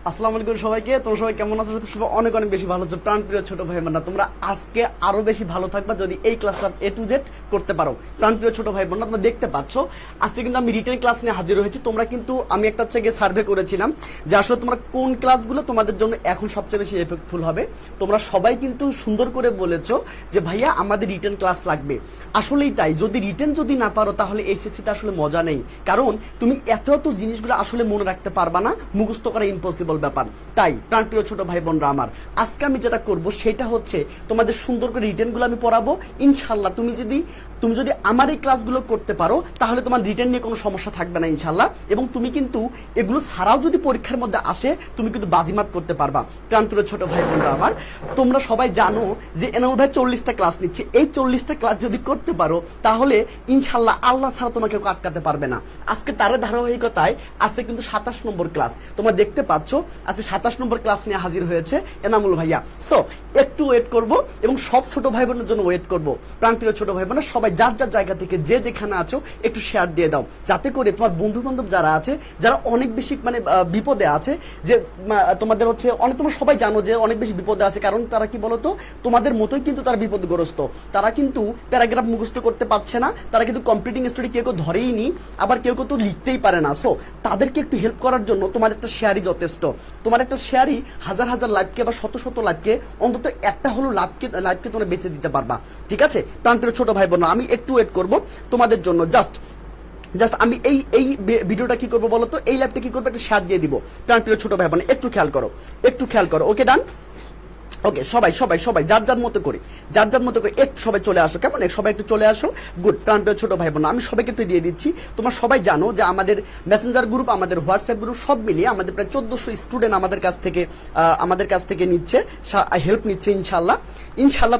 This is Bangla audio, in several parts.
আসসালামু আলাইকুম সবাইকে। তোমরা সবাই কেমন আছো? সবাই অনেক অনেক বেশি ভালো আছো। প্রাণপ্রিয় ছোট ভাই বোনরা, তোমরা আজকে আরো বেশি ভালো থাকবা যদি এই ক্লাসটা A to Z করতে পারো। প্রাণপ্রিয় ছোট ভাই বোনরা, তোমরা দেখতে পাচ্ছ আজকে কিন্তু আমি রিটেন ক্লাস নিয়ে হাজির হয়েছি। তোমরা কিন্তু আমি একটা হচ্ছে গিয়ে সার্ভে করেছিলাম যে আসলে তোমরা কোন ক্লাসগুলো তোমাদের জন্য এখন সবচেয়ে বেশি এফেক্টফুল হবে। তোমরা সবাই কিন্তু সুন্দর করে বলেছো যে ভাইয়া আমাদের রিটেন ক্লাস লাগবে। আসলেই তাই, যদি রিটেন যদি না পারো তাহলে এইচএসসিটা আসলে মজা নেই। কারণ তুমি এত এত জিনিসগুলো আসলে মনে রাখতে পারবা না, মুখস্থ করা ইম্পসিবল ব্যাপার। তাই প্রাণপ্রিয় ছোট ভাই বোনরা আমার, আজকে আমি যেটা করব সেটা হচ্ছে তোমাদের সুন্দর করে রিটেনগুলো আমি পড়াবো। ইনশাল্লাহ তুমি যদি আমার এই ক্লাসগুলো করতে পারো তাহলে তোমার রিটেন নিয়ে কোনো সমস্যা থাকবে না ইনশাল্লাহ। এবং তুমি কিন্তু এগুলো ছাড়াও যদি পরীক্ষার মধ্যে আসে তুমি কিন্তু বাজিমাত করতে পারবা। প্রাণপ্রিয় ছোট ভাই বোনরা আমার, তোমরা সবাই জানো যে এনামুল ভাই 40টা ক্লাস নিচ্ছে। এই 40টা ক্লাস যদি করতে পারো তাহলে ইনশাল্লাহ আল্লাহ ছাড়া তোমাকে কেউ আটকাতে পারবে না। আজকে তার ধারাবাহিকতায় আছে কিন্তু 27 নম্বর ক্লাস, তোমরা দেখতে পাচ্ছ আজকে 27 নম্বর ক্লাস নিয়ে হাজির হয়েছে এনামুল ভাইয়া। সো একটু ওয়েট করব এবং সব ছোট ভাই বোনের জন্য ওয়েট করব। প্রাণপ্রিয় ছোট ভাই বোনেরা সবাই যার যার জায়গা থেকে যে যেখানে আছো একটু শেয়ার দিয়ে দাও, যাতে করে তোমার বন্ধু বান্ধব যারা আছে, যারা অনেক বেশি বিপদে আছে, যে তোমাদের হচ্ছে অনেক, তোমরা সবাই জানো যে অনেক বেশি বিপদে আছে। কারণ তারা কি বলতো, তোমাদের মতোই কিন্তু তারা বিপদগ্রস্ত। তারা কিন্তু প্যারাগ্রাফ মুখস্থ করতে পারছে না, তারা কিন্তু কম্পিটিং স্টোরি কেউ কেউ ধরেই নি, আবার কেউ কেউ তো লিখতেই পারে না। সো তাদেরকে একটু হেল্প করার জন্য তোমার একটা শেয়ারই যথেষ্ট। তোমার একটা শেয়ারই হাজার হাজার লাইভকে বা শত শত লাইভকে, অন্তত একটা হলো লাইভকে তোমরা বেঁচে দিতে পারবা। ঠিক আছে প্রাণপ্রিয় ছোট ভাই বোন, আমি একটু ওয়েট করব তোমাদের জন্য। জাস্ট আমি এই ভিডিওটা কি করবো বলো তো, এই লাইভটা কি করবো, একটা শেয়ার দিয়ে দিব। প্রাণপ্রিয় ছোট ভাই বোন একটু খেয়াল করো, একটু খেয়াল করো। ওকে ডান। ওকে সবাই সবাই সবাই যার যার মতো করে একটু সবাই চলে আসো, কেমন সবাই একটু চলে আসো। গুড। প্রাণপ্রিয় ছোট ভাই বোন, আমি সবাইকে একটু দিয়ে দিচ্ছি। তোমরা সবাই জানো যে আমাদের মেসেঞ্জার গ্রুপ, আমাদের হোয়াটসঅ্যাপ গ্রুপ সব মিলিয়ে আমাদের প্রায় 1400 স্টুডেন্ট আমাদের কাছ থেকে নিচ্ছে, হেল্প নিচ্ছে। ইনশাল্লাহ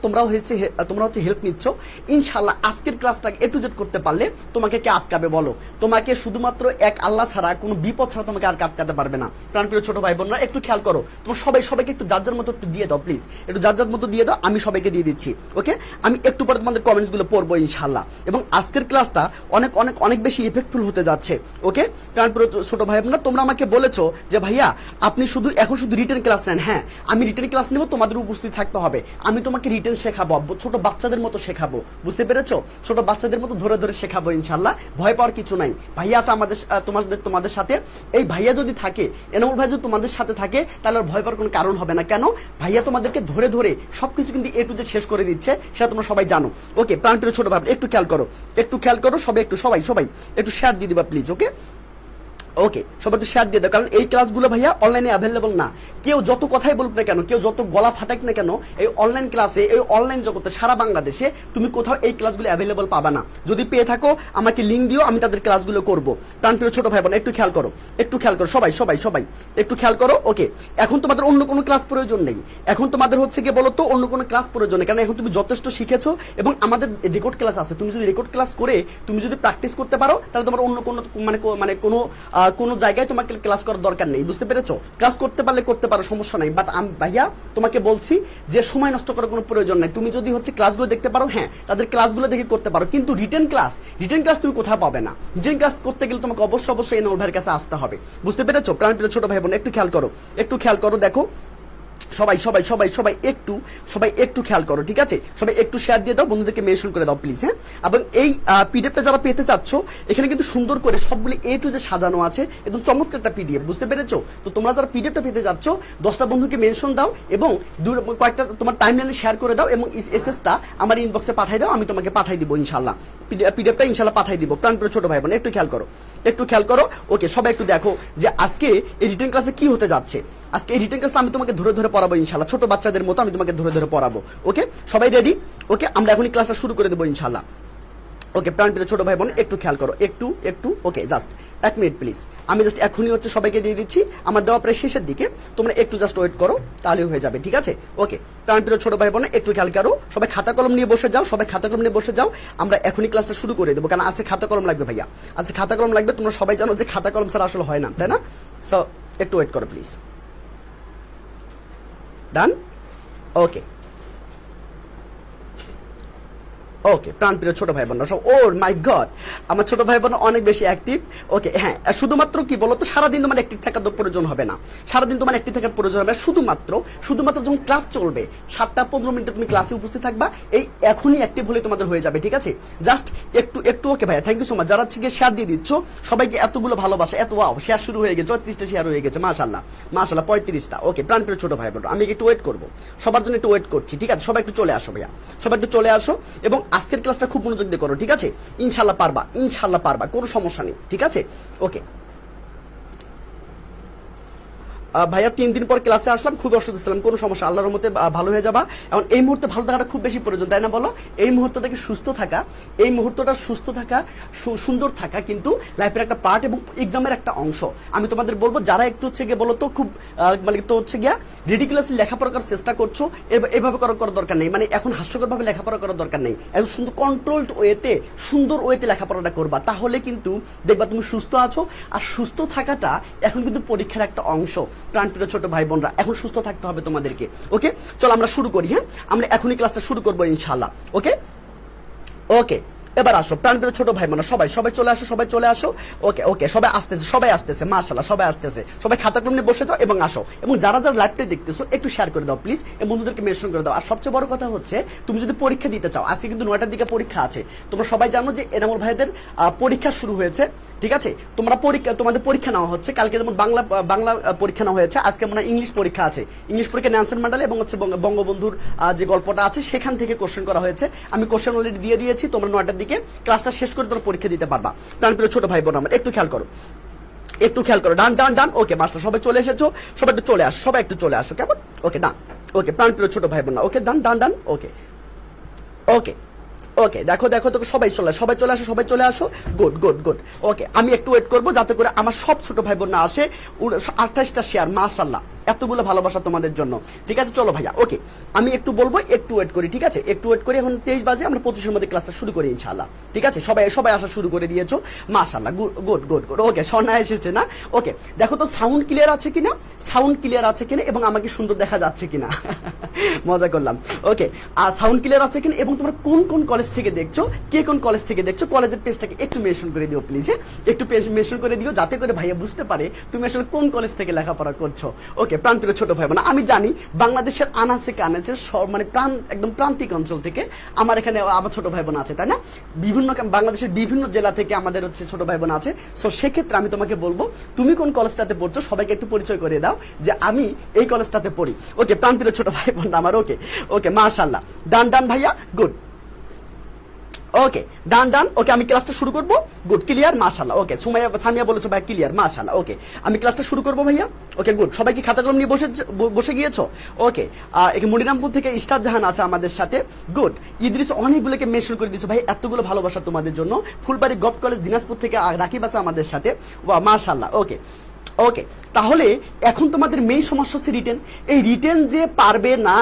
তোমরা হচ্ছে হেল্প নিচ্ছ। ইনশাল্লাহ আজকের ক্লাসটা A to Z করতে পারলে তোমাকে কে আটকাবে বলো? তোমাকে শুধুমাত্র এক আল্লাহ ছাড়া, কোনো বিপদ ছাড়া তোমাকে আর আটকাতে পারবে না। প্রাণপ্রিয় ছোট ভাই বোনরা একটু খেয়াল করো, তোমরা সবাইকে একটু যার যার মতো দিয়ে দাও প্লিজ, একটু যার যার মতো দিয়ে দাও। আমি সবাইকে দিয়ে দিচ্ছি। ওকে, আমি একটু পরে তোমাদের কমেন্টস গুলো পড়বো ইনশাল্লাহ। এবং আজকের ক্লাসটা অনেক অনেক অনেক বেশি ইফেক্টফুল হতে যাচ্ছে। ওকে প্রাণপ্রিয় ছোট ভাই বোনরা, তোমরা আমাকে বলেছো যে ভাইয়া আপনি এখন শুধু রিটেন ক্লাস নেন। হ্যাঁ, আমি রিটেন ক্লাস নেব, তোমাদের উপস্থিত থাকতে হবে। আমি তোমাকে রিটেন শেখাবো, ছোট বাচ্চাদের মতো শেখাবো, বুঝতে পেরেছো? ছোট বাচ্চাদের মতো ধরে ধরে শেখাবো ইনশাল্লাহ। ভয় পাওয়ার কিছু নাই। ভাইয়া আছে আমাদের তোমাদের সাথে। এই ভাইয়া যদি থাকে, এনামুল ভাই যদি তোমাদের সাথে থাকে, তাহলে ভয় পাওয়ার কোনো কারণ হবে না। কেন? ভাইয়া তোমাদেরকে ধরে ধরে সবকিছু কিন্তু A to Z শেষ করে দিচ্ছে, সেটা তোমরা সবাই জানো। ওকে প্রাণপ্রিয় ছোট ভাই একটু খেয়াল করো, সবাই একটু শেয়ার দিয়ে দিবা প্লিজ। ওকে সবাই একটু শেয়ার দিয়ে দাও, কারণ এই ক্লাসগুলো ভাইয়া অনলাইনে অ্যাভেলেবল না। কেউ যত কথাই বলুক না কেন, কেউ যত গলা ফাটাক না কেন, এই অনলাইন ক্লাসে, এই অনলাইন জগতে সারা বাংলাদেশে তুমি কোথাও এই ক্লাসগুলো অ্যাভেলেবল পাবা না। যদি পেয়ে থাকো আমাকে লিঙ্ক দিও, আমি তাদের ক্লাসগুলো করবো। প্রাণপ্রিয় ছোট ভাই বোন একটু খেয়াল করো, সবাই একটু খেয়াল করো। ওকে, এখন তোমাদের অন্য কোনো ক্লাস প্রয়োজন নেই। এখন তোমাদের হচ্ছে গিয়ে বলো তো অন্য কোনো ক্লাস প্রয়োজন নেই, কারণ এখন তুমি যথেষ্ট শিখেছো। এবং আমাদের রেকর্ড ক্লাস আছে, তুমি যদি রেকর্ড ক্লাস করে তুমি যদি প্র্যাকটিস করতে পারো তাহলে তোমার অন্য কোনো কোনো জায়গায় তোমাকে ক্লাস করার দরকার নেই, বুঝতে পেরেছো? ক্লাস করতে পারলে করতে পারো, সমস্যা নাই। বাট আমি ভাইয়া তোমাকে বলছি যে সময় নষ্ট করার কোনো প্রয়োজন নাই। তুমি যদি হচ্ছে ক্লাসগুলো দেখতে পারো, হ্যাঁ তাদের ক্লাসগুলো দেখে করতে পারো, কিন্তু রিটেন ক্লাস তুমি কোথাও পাবে না। রিটেন ক্লাস করতে গেলে তোমাকে অবশ্যই এনামুল ভাইয়ের কাছে আসতে হবে, বুঝতে পেরেছো? প্রাণপ্রিয় ছোট ভাই বোন একটু খেয়াল করো, দেখো সবাই একটু খেয়াল করো। ঠিক আছে, সবাই একটু শেয়ার দিয়ে দাও, বন্ধুদেরকে মেনশন করে দাও প্লিজ। হ্যাঁ, এবং এই পিডিএফটা যারা পেতে চাচ্ছ, এখানে কিন্তু সুন্দর করে সবগুলি A to Z সাজানো আছে, একদম চমৎকার একটা পিডিএফ, বুঝতে পেরেছো? তো তোমরা যারা পিডিএফটা পেতে যাচ্ছ 10টা বন্ধুকে মেনশন দাও এবং কয়েকটা তোমার টাইমলাইনে শেয়ার করে দাও এবং এসএসটা আমার ইনবক্সে পাঠিয়ে দাও, আমি তোমাকে পাঠিয়ে দিব ইনশাল্লাহ। পিডিএফটা ইনশাল্লাহ পাঠিয়ে দিব। প্রাণপ্রিয় ছোট ভাই বোন একটু খেয়াল করো। ওকে সবাই একটু দেখো যে আজকে এই রিটেন ক্লাসে কি হতে যাচ্ছে। আজকে এই রিটেন ক্লাসে আমি তোমাকে ধরে ধরে পড়াবো ইনশাল্লাহ, ছোট বাচ্চাদের মতো আমি তোমাকে ধরে ধরে পড়াবো। ওকে সবাই রেডি? ওকে আমরা এখনই ক্লাসটা শুরু করে দেবো ইনশাল্লাহ। ওকে প্রাণপ্রিয় ছোট ভাই বোন একটু খেয়াল করো, একটু। ওকে জাস্ট 1 মিনিট প্লিজ, আমি জাস্ট এখনই হচ্ছে সবাইকে দিয়ে দিচ্ছি, আমার দেওয়া প্রায় শেষের দিকে। তোমরা একটু জাস্ট ওয়েট করো, তাহলে হয়ে যাবে। ঠিক আছে? ওকে প্রাণপ্রিয় ছোট ভাই বোন একটু খেয়াল করো, সবাই খাতা কলম নিয়ে বসে যাও। আমরা এখনই ক্লাসটা শুরু করে দেবো, কারণ আছে খাতা কলম লাগবে ভাইয়া, আছে খাতা কলম লাগবে। তোমরা সবাই জানো যে খাতা কলম ছাড়া আসলে হয় না, তাই না? সো একটু ওয়েট করো প্লিজ। ডান? ওকে ওকে প্রাণপ্রিয় ছোট ভাই বোনরা সব, ও মাই গড, আমার ছোট ভাই বোন অনেক বেশি অ্যাক্টিভ। ওকে হ্যাঁ, শুধুমাত্র কি বলতো, সারাদিন তোমার অ্যাক্টিভ থাকার প্রয়োজন হবে না, সারাদিন তোমার অ্যাক্টিভ থাকার প্রয়োজন হবে না, শুধুমাত্র যখন ক্লাস চলবে 7টা 15 মিনিটে তুমি ক্লাসে উপস্থিত থাকবা, এই এখনই অ্যাক্টিভ হলে তোমাদের হয়ে যাবে, ঠিক আছে? জাস্ট একটু ওকে ভাইয়া, থ্যাংক ইউ সো মাচ। যারা হচ্ছে শেয়ার দিয়ে দিচ্ছ সবাইকে এতগুলো ভালোবাসা, এত ওয়াও, শেয়ার শুরু হয়ে গেছে, 34টা শেয়ার হয়ে গেছে, মাশাআল্লাহ 35টা। ওকে প্রাণপ্রিয় ছোট ভাই বোন, আমি একটু ওয়েট করবো, সবার জন্য একটু ওয়েট করছি, ঠিক আছে? সবাই একটু চলে আসো ভাইয়া, সবাই একটু চলে আসো, এবং আজকের ক্লাসটা খুব মনোযোগ দিয়ে করো, ঠিক আছে? ইনশাল্লাহ পারবা, কোনো সমস্যা নেই, ঠিক আছে? ওকে ভাইয়া 3 দিন পর ক্লাসে আসলাম, খুব অসুস্থ ছিলাম, কোনো সমস্যা, আল্লাহর রহমতে ভালো হয়ে যাবা। এখন এই মুহূর্তে ভালো থাকাটা খুব বেশি প্রয়োজন, তাই না বলো? এই মুহূর্তটাকে সুস্থ থাকা, এই মুহূর্তটা সুস্থ থাকা, সুন্দর থাকা কিন্তু লাইফের একটা পার্ট এবং এক্সামের একটা অংশ। আমি তোমাদের বলবো, যারা একটু হচ্ছে গিয়ে বলো তো খুব মানে তো হচ্ছে গিয়া রিডিকুলাসলি লেখাপড়া করার চেষ্টা করছো, এভাবে করার দরকার নেই, মানে এখন হাস্যকরভাবে লেখাপড়া করার দরকার নেই, একদম সুন্দর কন্ট্রোলড ওয়েতে, সুন্দর ওয়েতে লেখাপড়াটা করবা, তাহলে কিন্তু দেখবা তুমি সুস্থ আছো। আর সুস্থ থাকাটা এখন কিন্তু পরীক্ষার একটা অংশ। প্রাণপ্রিয় ছোট ভাই বোনরা, এখন সুস্থ থাকতে হবে তোমাদেরকে। ওকে চলো আমরা শুরু করি। হ্যাঁ, আমরা এখনই ক্লাসটা শুরু করবো ইনশাআল্লাহ। ওকে ওকে এবার আসো প্রাণপ্রিয় ছোট ভাই বোনরা, সবাই চলে আসো। ওকে সবাই আসতেছে মাশাআল্লাহ, সবাই আসতেছে, সবাই খাতা কলম নিয়ে বসে যাও এবং আসো। এবং যারা লাইভটা দেখতেছো একটু শেয়ার করে দাও প্লিজ, এবং বন্ধুদেরকে মেনশন করে দাও। আর সবচেয়ে বড় কথা হচ্ছে, তুমি যদি পরীক্ষা দিতে চাও, আজকে কিন্তু 9টার দিকে পরীক্ষা আছে, তোমরা সবাই জানো যে এনামুল ভাইদের পরীক্ষা শুরু হয়েছে, ঠিক আছে? তোমাদের পরীক্ষা নেওয়া হচ্ছে, কালকে যেমন বাংলা পরীক্ষা নেওয়া হয়েছে, আজকে মনে হয় ইংলিশ পরীক্ষা আছে। ইংলিশ পরীক্ষা নেলসন ম্যান্ডেলা এবং হচ্ছে বঙ্গবন্ধুর যে গল্পটা আছে সেখান থেকে কোশ্চেন করা হয়েছে। আমি কোশ্চেন অলরেডি দিয়ে দিয়েছি, তোমরা 9টার দিকে ক্লাসটা শেষ করে তোমরা পরীক্ষা দিতে পারবা। প্রাণপ্রিয় ছোট ভাই বোন আমার একটু খেয়াল করো, ডান। ওকে মাস্টার সবাই চলে এসেছো, সবাই একটু চলে আসো, কেমন? ওকে ডান। ওকে প্রাণপ্রিয় ছোট ভাই বোন, ওকে ডান। ওকে দেখো তোকে সবাই চলে আসো। গুড। ওকে আমি একটু ওয়েট করবো যাতে করে আমার সব ছোট ভাই বোন না আসে। 28টা শেয়ার, মাশাআল্লাহ, এতগুলো ভালোবাসা তোমাদের জন্য, ঠিক আছে? চলো ভাইয়া, ওকে আমি একটু বলবো, একটু ওয়েট করি, ঠিক আছে? এখন 23 বাজে, আমরা 25-এর মধ্যে ক্লাসটা শুরু করি ইনশাআল্লাহ, ঠিক আছে? সবাই আসা শুরু করে দিয়েছো, মাশাআল্লাহ, গুড। ওকে সোনা এসেছে না? ওকে দেখো তো সাউন্ড ক্লিয়ার আছে কিনা এবং আমাকে সুন্দর দেখা যাচ্ছে কিনা। মজা করলাম। ওকে সাউন্ড ক্লিয়ার আছে কিনা, এবং তোমরা কোন কলেজ থেকে দেখছো, কে কোন কলেজ থেকে দেখছো, কলেজের পেজটাকে একটু মেনশন করে দিও প্লিজ। একটু মেনশন করে দিও, যাতে করে ভাইয়া বুঝতে পারে তুমি আসলে কোন কলেজ থেকে লেখাপড়া করছো। ওকে প্রান্তিক ছোট ভাই বোন, আমি জানি বাংলাদেশের আনাচে কানাচে মানে একদম প্রান্তিক অঞ্চল থেকে আমার এখানে আমার ছোট ভাই বোন আছে, তাই না? বাংলাদেশের বিভিন্ন জেলা থেকে আমাদের হচ্ছে ছোট ভাই বোন আছে। সো সেক্ষেত্রে আমি তোমাকে বলবো, তুমি কোন কলেজটাতে পড়ছো সবাইকে একটু পরিচয় করে দাও যে আমি এই কলেজটাতে পড়ি। ওকে প্রান্তিক ছোট ভাই বোন আমার, ওকে মাশাআল্লাহ, ডান ভাইয়া, গুড। ওকে ডান। ওকে আমি ক্লাসটা শুরু করবো, গুড, ক্লিয়ার, মাশাআল্লাহ। ওকে সামিয়া বলেছো ভাই ক্লিয়ার, মাশাআল্লাহ। ওকে আমি ক্লাসটা শুরু করবো ভাইয়া। ওকে গুড, সবাই কি খাতা কলম নিয়ে বসে গিয়েছো? ওকে মনিরামপুর থেকে ইস্টার জাহান আছে আমাদের সাথে, গুড। ইদ্রিস অনেকগুলোকে মেনশন করে দিয়েছো ভাই, এতগুলো ভালোবাসা তোমাদের জন্য। ফুলবাড়ি গভ কলেজ দিনাজপুর থেকে রাকিব আছে আমাদের সাথে, ওয়া মাশাআল্লাহ। ওকে তাহলে এখন তোমাদের মেইন সমস্যা হচ্ছে রিটেন। এই রিটেন যে পারবে না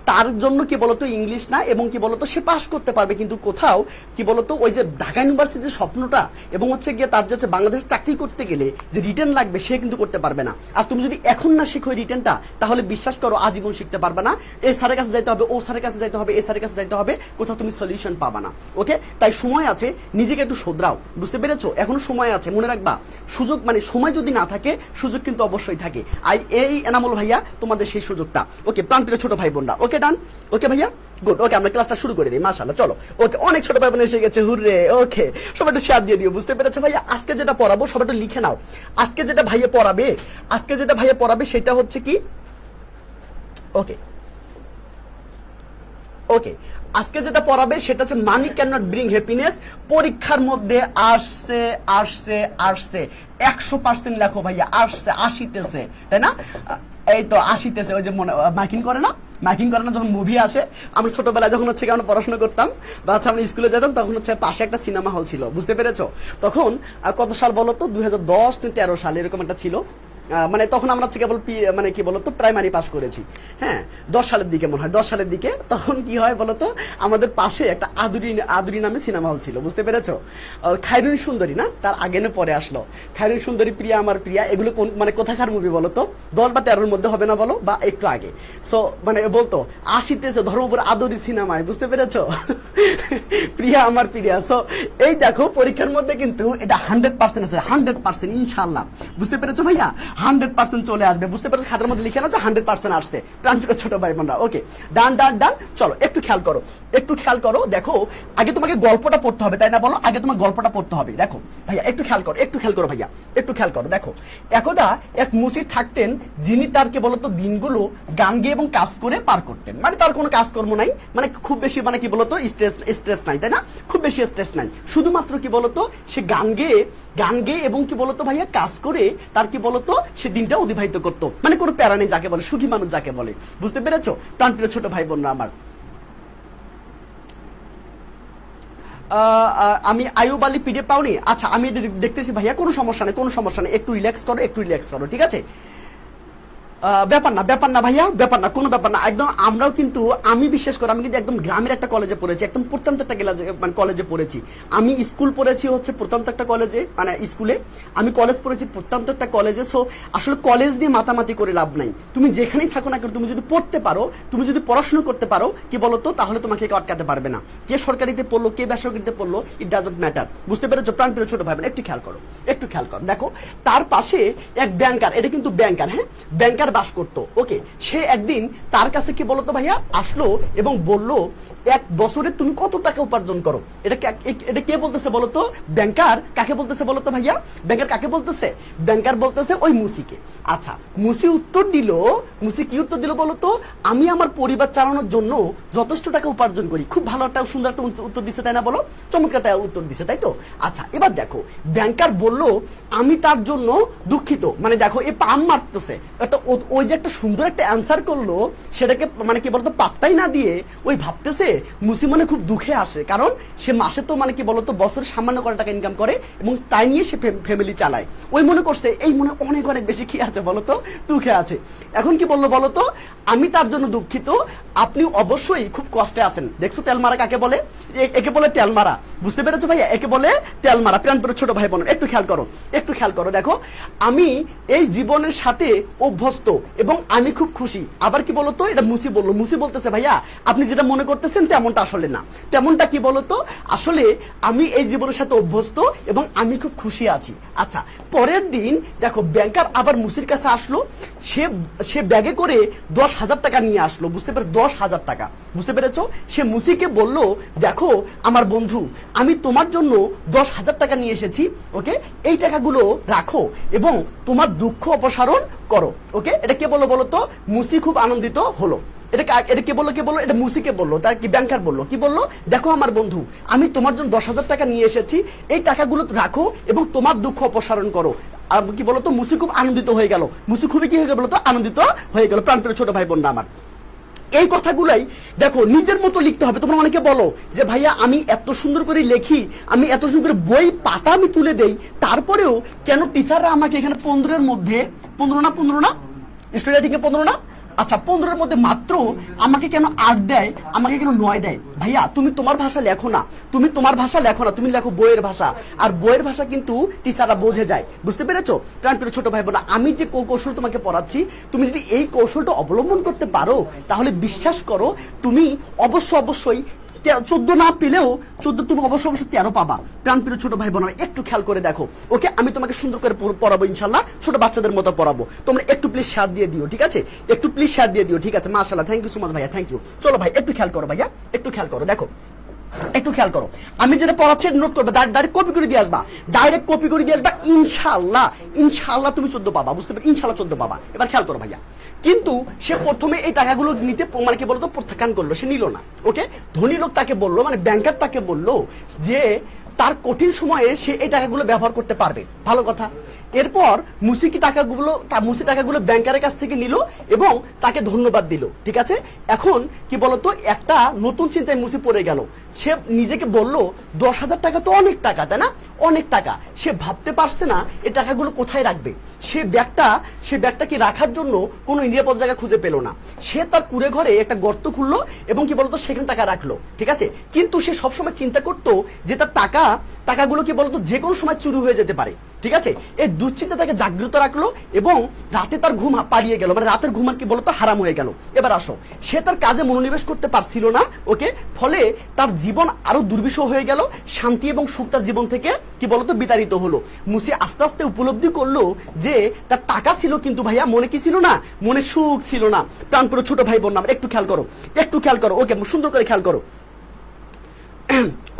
তার জন্য কি বলতো ইংলিশ না, এবং কি বলতো সে পাস করতে পারবে, কিন্তু কোথাও কি বলতো ওই যে ঢাকা ইউনিভার্সিটির স্বপ্নটা এবং হচ্ছে গিয়ে তার যে বাংলাদেশ চাকরি করতে গেলে যে রিটেন লাগবে সে কিন্তু করতে পারবে না। আর তুমি যদি এখন না শিখো রিটেনটা, তাহলে বিশ্বাস করো আজীবন শিখতে পারবে না। এই স্যারের কাছে যাইতে হবে, ও স্যারের কাছে যাইতে হবে, এই স্যারের কাছে যাইতে হবে, কোথাও তুমি সলিউশন পাবা না। ওকে তাই সময় আছে, নিজেকে একটু শোধরাও, বুঝতে পেরেছো? এখনো সময় আছে, মনে রাখবা সুযোগ মানে সময় যদি না থাকে সুযোগ কিন্তু অবশ্যই থাকে। এই এনামুল ভাইয়া তোমাদের সেই সুযোগটা। ওকে প্রান্তিক ছোট ভাই বোনরা, ওকে ডান। ওকে ভাইয়া গুড। ওকে আমরা ক্লাসটা শুরু করে দিই, মাশাআল্লাহ। চলো ওকে অনেক ছোট ভাই বোন এসে গেছে, হুররে। ওকে সবাই একটু শেয়ার দিয়ে দিও, বুঝতে পেরেছো ভাইয়া? আজকে যেটা পড়াবো সবাই একটু লিখে নাও। আজকে যেটা ভাইয়া পড়াবে সেটা হচ্ছে কি, ওকে আজকে যেটা পড়াবে সেটা হচ্ছে money can not bring happiness. পরীক্ষার মধ্যে আসছে 100% লেখো ভাইয়া, আসিতেছে, তাই না? এই তো আসিতেছে, ওই যে মাইকিং করে না যখন মুভি আসে। আমরা ছোটবেলায় যখন হচ্ছে আমরা পড়াশোনা করতাম বা আমরা স্কুলে যেতাম, তখন হচ্ছে পাশে একটা সিনেমা হল ছিল, বুঝতে পেরেছো? তখন কত সাল বলো তো, 2010-13 সাল এরকম একটা ছিল। মানে তখন আমরা কেবল মানে কি বলতো প্রাইমারি পাস করেছি, হ্যাঁ 10 সালের দিকে মনে হয়, 10 সালের দিকে। তখন কি হয় বলতো, আমাদের পাশে একটা আদুরি নামে সিনেমা হল ছিল, বুঝতে পেরেছো? খায়রুন সুন্দরী না, তার আগে না পরে আসলো খায়রুন সুন্দরী, প্রিয়া আমার প্রিয়া, এগুলো মানে কোথাকার মুভি বলতো, 10 বা 13-র মধ্যে হবে না বলো, বা একটু আগে। সো মানে বলতো আসিতেছে ধর্মপুর আদুরি সিনেমায়, বুঝতে পেরেছো? প্রিয়া আমার প্রিয়া। সো এই দেখো পরীক্ষার মধ্যে কিন্তু এটা 100% আছে, 100% ইনশাআল্লাহ, বুঝতে পেরেছো ভাইয়া? 100% চলে আসবে, বুঝতে পেরেছো? খাতার মধ্যে লিখে নাও যে 100% আসছে। ট্রান্সফার ছোট ভাই বোনরা, ওকে ডান ডান ডান। চলো একটু খেয়াল করো, একটু খেয়াল করো, দেখো আগে তোমাকে গল্পটা পড়তে হবে, তাই না বলো? আগে তোমার গল্পটা পড়তে হবে। দেখো ভাইয়া একটু খেয়াল করো, একটু খেয়াল করো ভাইয়া, একটু খেয়াল করো। দেখো একদা এক মুসি থাকতেন, যিনি তার কি বলতো দিনগুলো গান গেয়ে এবং কাজ করে পার করতেন। মানে তার কোনো কাজকর্ম নাই, মানে খুব বেশি মানে কি বলতো স্ট্রেস নাই, তাই না? খুব বেশি স্ট্রেস নাই, শুধুমাত্র কি বলতো সে গান গেয়ে এবং কি বলতো ভাইয়া কাজ করে তার কি বলতো সে দিনটা অতিবাহিত করতো। মানে কোনো প্যারা নেই যাকে বলে, সুখী মানুষ যাকে বলে, বুঝতে পেরেছো? প্রাণপ্রিয় ছোট ভাই বোনরা আমার, আমি আয়ুব আলী পিডিএফ পাওনি? আচ্ছা আমি দেখতেছি ভাইয়া, কোনো সমস্যা নেই, কোনো সমস্যা নেই, একটু রিল্যাক্স করো, একটু রিল্যাক্স করো, ঠিক আছে? ব্যাপার না ভাইয়া, ব্যাপার না, কোনো ব্যাপার না একদম। আমরাও কিন্তু, আমি বিশেষ করে আমি কিন্তু একদম গ্রামের একটা কলেজে পড়েছি, একদম প্রত্যন্ত একটা মানে কলেজে পড়েছি। আমি স্কুল পড়েছি হচ্ছে প্রত্যন্ত একটা কলেজে, মানে স্কুলে। আমি কলেজ পড়েছি প্রত্যন্ত একটা কলেজে। সো আসলে কলেজ দিয়ে মাতামাতি করে লাভ নাই। তুমি যেখানেই থাকো না কেন, তুমি যদি পড়তে পারো, তুমি যদি পড়াশোনা করতে পারো, কি বলতো, তাহলে তোমাকে কেউ আটকাতে পারবে না। কে সরকারিতে পড়লো, কে বেসরকারিতে পড়লো, ইট ডাজন্ট ম্যাটার, বুঝতে পেরেছো? প্রাণপ্রিয় ছোট ভাই বোন একটু খেয়াল করো, একটু খেয়াল করো। দেখো তার পাশে এক ব্যাংকার, এটা কিন্তু ব্যাংকার, হ্যাঁ ব্যাংকার বাস করতো। ওকে, সে একদিন তার কাছে কি বলতো ভাইয়া আসলো এবং বলল, এক বছরে তুমি কত টাকা উপার্জন করো? এটা কে বলতেছে বলতো? ব্যাংকার। কাকে বলতেছে বলতো ভাইয়া? ব্যাংকার কাকে বলতেছে? ব্যাংকার বলতেছে ওই মুসিকে। আচ্ছা মুসি উত্তর দিল, মুসি কি উত্তর দিল বলতো? আমি আমার পরিবার চালানোর জন্য যথেষ্ট টাকা উপার্জন করি। খুব ভালো একটা সুন্দর একটা উত্তর দিছে, তাই না বলো? চমৎকার একটা উত্তর দিছে, তাই তো? আচ্ছা এবার দেখো ব্যাংকার বলল, আমি তার জন্য দুঃখিত। মানে দেখো এ পাম মারতেছে, একটা ওই যে একটা সুন্দর একটা অ্যান্সার করলো, সেটাকে মানে কি বলতো পাত্তাই না দিয়ে ওই ভাবতেছে মুসি মানে খুব দুঃখে আসে, কারণ সে মাসে তো মানে কি বলতো বছরে সামান্য করে টাকা ইনকাম করে এবং তাই নিয়ে সে ফ্যামিলি চালায়। ওই মনে করছে এই মনে অনেক অনেক বেশি কি আছে বলতো, দুঃখে আছে। এখন কি বললো বলতো? আমি তার জন্য দুঃখিত, আপনি অবশ্যই খুব কষ্টে আছেন। দেখছো তেলমারা কাকে বলে? একে বলে তেলমারা, বুঝতে পেরেছো ভাইয়া? একে বলে তেলমারা। প্রাণপ্রিয় ছোট ভাই বোন একটু খেয়াল করো, একটু খেয়াল করো। দেখো আমি এই জীবনের সাথে অভ্যস্ত এবং আমি খুব খুশি। আবার কি বলতো, এটা মুসি বললো। মুসি বলতেছে ভাইয়া আপনি যেটা মনে করতেছেন তেমনটা আসলে না। তেমনটা কি বলতো? আসলে আমি এই জীবনের সাথে অভ্যস্ত এবং আমি খুব খুশি আছি। আচ্ছা পরের দিন দেখো ব্যাংকার আবার মুসির কাছে আসলো, সে ব্যাগে করে 10,000 টাকা নিয়ে আসলো, বুঝতে পেরেছো? 10,000 টাকা, বুঝতে পেরেছো? সে মুসিকে বলল, দেখো আমার বন্ধু, আমি তোমার জন্য 10,000 টাকা নিয়ে এসেছি। ওকে, এই টাকাগুলো রাখো এবং তোমার দুঃখ অপসারণ করো। ওকে, এটা কে বললো বলতো? মুসি খুব আনন্দিত হলো। এটা কে বললো? এটা মুসিকে বললো। তার কি ব্যাংকার বললো, কি বললো? দেখো আমার বন্ধু, আমি তোমার জন্য 10,000 টাকা নিয়ে এসেছি, এই টাকাগুলো রাখো এবং তোমার দুঃখ অপসারণ করো। আর কি বলতো, মুসি খুব আনন্দিত হয়ে গেল। মুসি খুবই কি হয়ে গেল বলতো? আনন্দিত হয়ে গেল। প্রাণপ্রিয় ছোট ভাই বোনরা আমার, এই কথাগুলাই দেখো নিজের মতো লিখতে হবে। তোমরা অনেকে বলো যে ভাইয়া আমি এত সুন্দর করে লেখি, আমি এত সুন্দর করে বই পাতা আমি তুলে দেই, তারপরেও কেন টিচাররা আমাকে এখানে 15-এর মধ্যে 15 না স্টোরি রাইটিংয়ে 15 না, আচ্ছা 15-এর মধ্যে মাত্র আমাকে কেন 8 দেয়, আমাকে কেন 9 দেয়? ভাইয়া তুমি তোমার ভাষা লেখো না, তুমি তোমার ভাষা লেখো না, তুমি লেখো বইয়ের ভাষা। আর বইয়ের ভাষা কিন্তু টিচাররা বোঝে যায়, বুঝতে পেরেছো? প্রাণপ্রিয় ছোট ভাই বোনা, আমি যে কৌশল তোমাকে পড়াচ্ছি, তুমি যদি এই কৌশলটা অবলম্বন করতে পারো, তাহলে বিশ্বাস করো তুমি অবশ্যই 14 না পেলেও 14 তুমি অবশ্যই 13 পাবা। প্রাণপ্রিয় ছোট ভাই বোন একটু খেয়াল করে দেখো। ওকে, আমি তোমাকে সুন্দর করে পড়াবো ইনশাল্লাহ, ছোট বাচ্চাদের মতো পড়াবো। তোমরা একটু প্লিজ শেয়ার দিয়ে দিও, ঠিক আছে? একটু প্লিজ শেয়ার দিয়ে দিও, ঠিক আছে? মাশাআল্লাহ, থ্যাংক ইউ সো মাচ ভাইয়া, থ্যাংক ইউ। চলো ভাই একটু খেয়াল করো ভাইয়া, একটু খেয়াল করো। দেখো একটু খেয়াল করো, আমি যেটা পড়াচ্ছি নোট করবে, ডাইরেক্ট কপি করে দিয়ে আসবা, ডাইরেক্ট কপি করে দিয়ে আসবা। ইনশাআল্লাহ তুমি 14 পাবা, বুঝতে পারো? ইনশাআল্লাহ 14 পাবা। এবার খেয়াল করো ভাইয়া, কিন্তু সে প্রথমে এই টাকাগুলো নিতে মানে কি বলতো প্রত্যাখ্যান করলো, সে নিল না। ওকে, ধনী লোক তাকে বললো, মানে ব্যাংকার তাকে বললো যে তার কঠিন সময়ে সে এই টাকাগুলো ব্যবহার করতে পারবে। ভালো কথা। এরপর মুসি টাকাগুলো ব্যাংকারের কাছ থেকে নিল এবং তাকে ধন্যবাদ দিল, ঠিক আছে। এখন কি বলতো, একটা নতুন চিন্তায় মুসি পড়ে গেল। সে নিজেকে বলল 10,000 টাকা তো অনেক টাকা, তাই না, অনেক টাকা। সে ভাবতে পারছে না এই টাকাগুলো কোথায় রাখবে। সে ব্যাগটাকে রাখার জন্য কোনো নিরাপদ জায়গা খুঁজে পেল না। সে তার কুড়ে ঘরে একটা গর্ত খুললো এবং কি বলতো সেখানে টাকা রাখলো, ঠিক আছে। কিন্তু সে সবসময় চিন্তা করতো যে তার টাকাগুলো কি বলতো যে কোনো সময় চুরি হয়ে যেতে পারে, ঠিক আছে। এই দুশ্চিন্তা তাকে জাগ্রত রাখলো এবং রাতে তার ঘুম পালিয়ে গেল, মানে রাতের ঘুম আর কি বলতো হারাম হয়ে গেল। এবার আসো, সে তার কাজে মনোনিবেশ করতে পারছিল না, ওকে। ফলে তার জীবন আরো দুর্বিষহ হয়ে গেল, শান্তি এবং সুখ তার জীবন থেকে কি বলতো বিতাড়িত হলো। মুসি আস্তে আস্তে উপলব্ধি করলো যে তার টাকা ছিল কিন্তু ভাইয়া মনে কি ছিল না, মনে সুখ ছিল না। প্রাণপ্রিয় ছোট ভাই বোন একটু খেয়াল করো, ওকে, সুন্দর করে খেয়াল করো।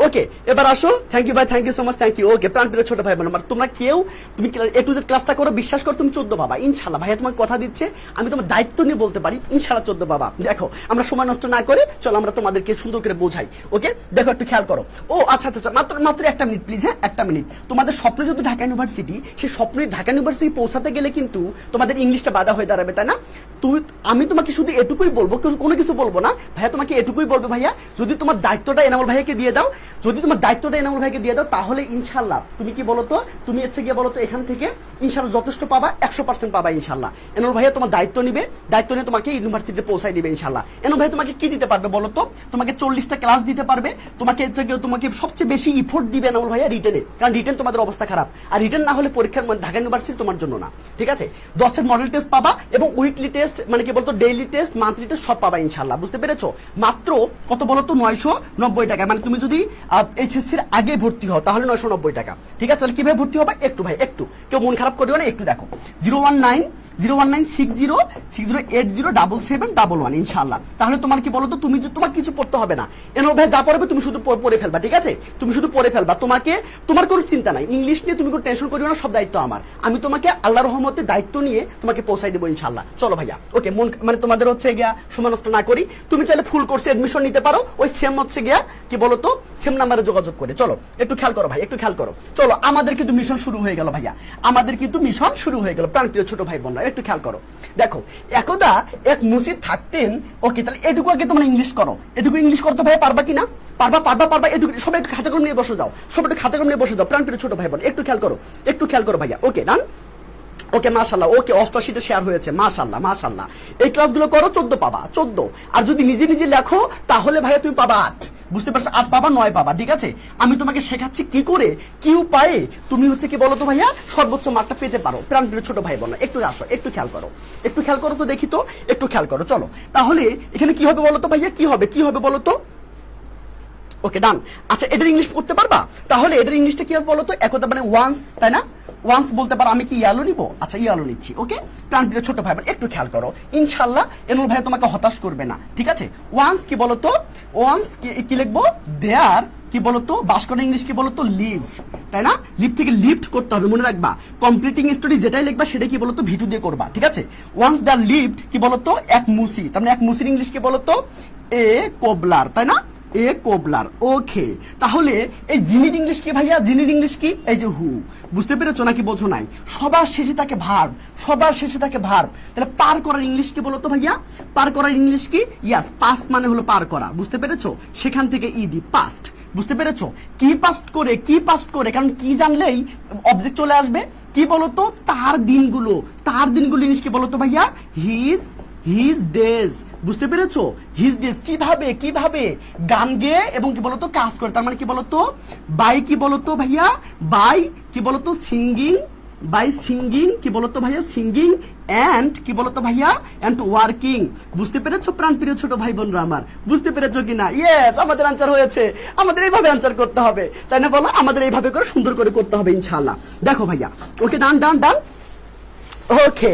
ওকে, এবার আসো। থ্যাংক ইউ ভাই, thank you so much, thank you. Okay, প্রাণপ্রিয় ছোট ভাই বোন আমার, তোমরা কেউ তুমি A to Z ক্লাসটা করো, বিশ্বাস করো তুমি 14 পাবা ইনশাআল্লাহ। ভাইয়া তোমার কথা দিচ্ছে, আমি তোমার দায়িত্ব নিয়ে বলতে পারি ইনশাআল্লাহ 14 পাবা। দেখো, আমরা সময় নষ্ট না করে চলো আমরা তোমাদেরকে সুন্দর করে বোঝাই, ওকে। দেখো একটু খেয়াল করো। ও আচ্ছা, মাত্র 1 মিনিট প্লিজ, হ্যাঁ 1 মিনিট। তোমাদের স্বপ্ন যদি ঢাকা ইউনিভার্সিটি, সেই স্বপ্নের ঢাকা ইউনিভার্সিটি পৌঁছাতে গেলে কিন্তু তোমাদের ইংলিশটা বাধা হয়ে দাঁড়াবে, তাই না। আমি তোমাকে শুধু এটুকুই বলবো, কোনো কিছু বলবো না ভাইয়া, তোমাকে এটুকুই বলবো ভাইয়া, যদি তোমার দায়িত্বটা এনামুল ভাইয়াকে দিয়ে দাও, তাহলে ইনশাল্লাহ তুমি কি বলতো, তুমি হচ্ছে গিয়ে বলতো এখান থেকে ইনশাল্লাহ যথেষ্ট পাবা, 100% পাবা ইনশাল্লাহ। এনামুল ভাইয়া তোমার দায়িত্ব নিয়ে তোমাকে ইউনিভার্সিটিতে পৌঁছাই দিবে ইনশাল্লাহ। এনামুল ভাই তোমাকে কি দিতে পারবে বলতো, তোমাকে 40টা ক্লাস দিতে পারবে, তোমাকে সবচেয়ে বেশি ইফোর্ট দিবে এনামুল ভাইয়া রিটেনে, কারণ রিটেন তোমাদের অবস্থা খারাপ, আর রিটেন না হলে পরীক্ষার ঢাকা ইউনিভার্সিটি তোমার জন্য না, ঠিক আছে। 10 মডেল টেস্ট পাবা এবং উইকলি টেস্ট, মানে কি বলতো ডেইলি টেস্ট, মান্থলি টেস্ট সব পাবা ইনশাল্লাহ, বুঝতে পেরেছো। মাত্র কত বলতো 990 টাকা, মানে তুমি যদি এইচএসসির আগে ভর্তি হও তাহলে 990 টাকা, ঠিক আছে। তাহলে কিভাবে ভর্তি হবে একটু কেউ মন খারাপ করবে না, একটু দেখো 0196060807711 ইনশাআল্লাহ। তাহলে তোমার কি বলতো, তোমার কিছু পড়তে হবে না, এনামুল ভাই যা পড়বে তুমি শুধু পড়ে ফেলবা, ঠিক আছে। তুমি শুধু পড়ে ফেলবা, তোমার কোনো চিন্তা নাই, ইংলিশ নিয়ে তুমি কোনো টেনশন করিও না, সব দায়িত্ব আমার। আমি তোমাকে আল্লাহর রহমতে দায়িত্ব নিয়ে তোমাকে পৌঁছাই দেবো ইনশাআল্লাহ। চলো ভাইয়া, ওকে, মানে তোমাদের হচ্ছে গিয়া সময় নষ্ট না করি, তুমি চাইলে ফুল কোর্সে এডমিশন নিতে পারো, ওই সেম হচ্ছে গিয়া কি বলতো সেম নাম্বারে যোগাযোগ করে। চলো একটু খেয়াল করো ভাই, একটু খেয়াল করো। চলো, আমাদের কিন্তু মিশন শুরু হয়ে গেল ভাইয়া, আমাদের কিন্তু মিশন শুরু হয়ে গেল প্রাণপ্রিয় ছোট ভাই বোনরা, একটু খেয়াল করো। দেখো, একদা এক মুসিদ থাকতেন, ওকে। তাহলে এটুকু আগে তোমরা ইংলিশ করো, এটুকু ইংলিশ করতে ভাই পারবা কিনা, পারবা, এটুকু সবাই একটু খাতা কলম নিয়ে বসে যাও, প্রাণপ্রিয় ছোট ভাই বোন একটু খেয়াল করো ভাইয়া, ওকে ডান। ওকে, মাশাআল্লাহ, ওকে 88টা শেয়ার হয়েছে, মাশাআল্লাহ। এই ক্লাসগুলো করো, 14 পাবা, 14। আর যদি নিজে লেখো তাহলে ভাইয়া তুমি পাবা 8, বুঝতে পারছো, 8 পাবা, 9 পাবা, ঠিক আছে। আমি তোমাকে শেখাচ্ছি কি করে, কি উপায়ে তুমি হচ্ছে কি বলতো ভাইয়া সর্বোচ্চ মার্কটা পেতে পারো। প্রাণপ্রিয় ছোট ভাই বোন একটু আসো, একটু খেয়াল করো তো দেখি তো, একটু খেয়াল করো। চলো, তাহলে এখানে কি হবে বলতো ভাইয়া, কি হবে বলতো, ওকে ডান। আচ্ছা, এটার ইংলিশ করতে পারবা, তাহলে এটার ইংলিশটা কি হবে বলতো, একদা মানে ওয়ান্স, তাই না, ওয়ান্স বলতে পারো। আমি কি ইয়ালো নিবো, আচ্ছা ইয়ালো নিচ্ছি, ওকে। প্রাণপ্রিয় ছোট ভাই বোন একটু খেয়াল করো, ইনশাআল্লাহ এনামুল ভাই তোমাকে হতাশ করবে না, ঠিক আছে। ওয়ান্স কি বলতো, ওয়ান্স কি লিখবো, দেয়ার কি বলতো, বাসকটা ইংলিশ কি বলতো লিভ, তাই না। লিভ থেকে লিফট করতে হবে, মনে রাখবা। কমপ্লিটিং স্টোরি যেটাই লিখবা সেটা কি বলতো ভিডিও দিয়ে করবা, ঠিক আছে। ওয়ান্স দ্য লিভড কি বলতো এক মুসি, তার মানে এক মুসির ইংলিশ কি বলতো এ কোবলার, তাই না, এ কোবলার, ওকে। তাহলে এই জিনির ইংলিশ কি ভাইয়া, জিনির ইংলিশ কি, এই যে হু, বুঝতে পেরেছো নাকি বোঝো নাই। সবার শেষে থাকে ভার্ব, তাহলে পার করার ইংলিশ কি বলতো ভাইয়া, পার করার ইংলিশ কি, ইয়াস, পাস্ট মানে হলো পার করা, বুঝতে পেরেছো। সেখান থেকে ইডি, পাস্ট, বুঝতে পেরেছো। কি পাস্ট করে, কারণ কি জানলেই অবজেক্ট চলে আসবে। কি বলতো, তার দিনগুলো ইংলিশ কি বলতো ভাইয়া, হিজ ডেজ, বুঝতে পেরেছো। হিজ ডেজ কিভাবে গান গেয়ে এবং কি বলতো কাজ করে, তার মানে কি বলতো বাই কি বলতো ভাইয়া, বাই কি বলতো সিঙ্গিং কি বলতো ভাইয়া, সিঙ্গিং এন্ড কি বলতো ভাইয়া, এন্ড ওয়ার্কিং, বুঝতে পেরেছো প্রাণপ্রিয় ছোট ভাই বোনরা আমার, বুঝতে পেরেছো কিনা। ইয়েস, আমাদের আনসার হয়েছে, আমাদের এইভাবে আনসার করতে হবে, তাই না বলো, আমাদের এইভাবে করে সুন্দর করে করতে হবে ইনশাআল্লাহ। দেখো ভাইয়া, ওকে ডান। ওকে,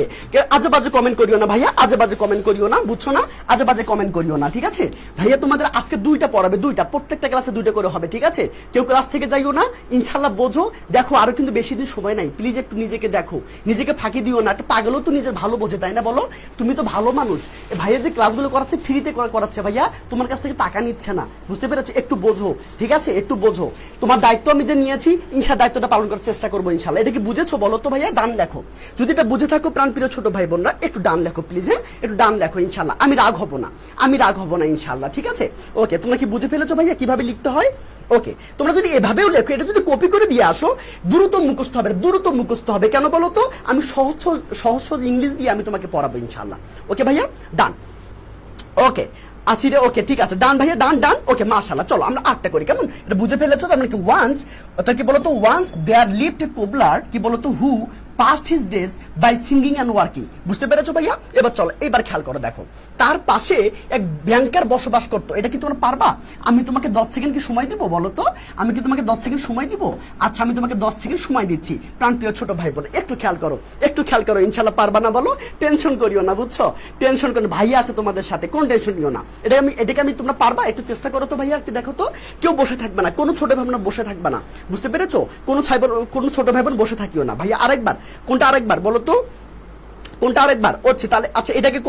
আজে বাজে কমেন্ট করিও না ভাইয়া, আজে বাজে কমেন্ট করিও না, বুঝছো না? আজে বাজে কমেন্ট করিও না, ঠিক আছে ভাইয়া? তোমাদের আজকে 2টা পড়াবে, 2টা, প্রত্যেকটা ক্লাসে 2টা করে হবে, ঠিক আছে? কেউ ক্লাস থেকে যাইও না, ইনশাল্লাহ বোঝো। দেখো আরো কিন্তু বেশি দিন সময় নাই, প্লিজ একটু নিজেকে দেখো, নিজেকে ফাঁকি দিও না। একটা পাগলও তো নিজের ভালো বোঝে, তাই না বলো? তুমি তো ভালো মানুষ। ভাইয়া যে ক্লাসগুলো করাচ্ছে ফ্রিতে করাচ্ছে ভাইয়া, তোমার কাছ থেকে টাকা নিচ্ছে না, বুঝতে পেরেছো? একটু বোঝো, ঠিক আছে? একটু বোঝো। তোমার দায়িত্ব আমি যে নিয়েছি, ইনশাল্লাহ দায়িত্বটা পালন করার চেষ্টা করবো ইনশাল্লাহ। এটা কি বুঝেছো বলো তো ভাইয়া? ডান লেখো যদি এটা বুঝে থাকো প্রাণপ্রিয় ছোট ভাই বোনরা, একটু ডান লেখো প্লিজ। হ্যাঁ, একটু ডান লেখো ইনশাল্লাহ। আমি রাগ হব না, আমি রাগ হব না ইনশাল্লাহ, ঠিক আছে? ওকে, তোমরা কি বুঝে ফেলেছো ভাইয়া কিভাবে লিখতে হয়? ওকে, তোমরা যদি এভাবেও লেখো, এটা যদি কপি করে দিয়ে আসো, দ্রুত মুখস্থ হবে, দ্রুত মুখস্থ হবে। কেন বলো তো? আমি সহজ সহজ ইংলিশ দিয়ে আমি তোমাকে পড়াবো ইনশাল্লাহ। ওকে ভাইয়া, ডান। ওকে আছি রে, ওকে ঠিক আছে, ডান ভাইয়া, ডান ডান। ওকে মাশাআল্লাহ, চলো আমরা 8টা করি, কেমন? এটা বুঝে ফেলেছো? তার মানে কি ওয়ান্স, অর্থাৎ কি বলতো, once there lived a cobbler, কি বলতো, who passed his days by singing and working. বুঝতে পেরেছো ভাইয়া? এবার চলো, এবার খেয়াল করো, দেখো তার পাশে এক ব্যাংকার বসবাস করতো। এটা কি তোমরা পারবা? আমি তোমাকে 10 সেকেন্ড কি সময় দিব বলো তো? আমি কি তোমাকে 10 সেকেন্ড সময় দিব? আচ্ছা, আমি তোমাকে 10 সেকেন্ড সময় দিচ্ছি। প্রাণপ্রিয় ছোট ভাই বোন, একটু খেয়াল করো, একটু খেয়াল করো। ইনশাল্লাহ পারবা না বলো? টেনশন করিও না, বুঝছো? টেনশন করো, ভাইয়া আছে তোমাদের সাথে, কোন টেনশন নিও না। এটাকে আমি তোমরা পারবা? একটু চেষ্টা করো তো ভাইয়া, একটু দেখো তো। কেউ বসে থাকবে না, কোনো ছোট ভাই বোন বসে থাকবে না, বুঝতে পেরেছো? কোনো ছোট ভাই বোন বসে থাকিও না ভাইয়া। আরেকবার, কোনটা আরেকবার বলো তো, কোনটা আরেকবার হচ্ছে? তাহলে আচ্ছা, এটাকে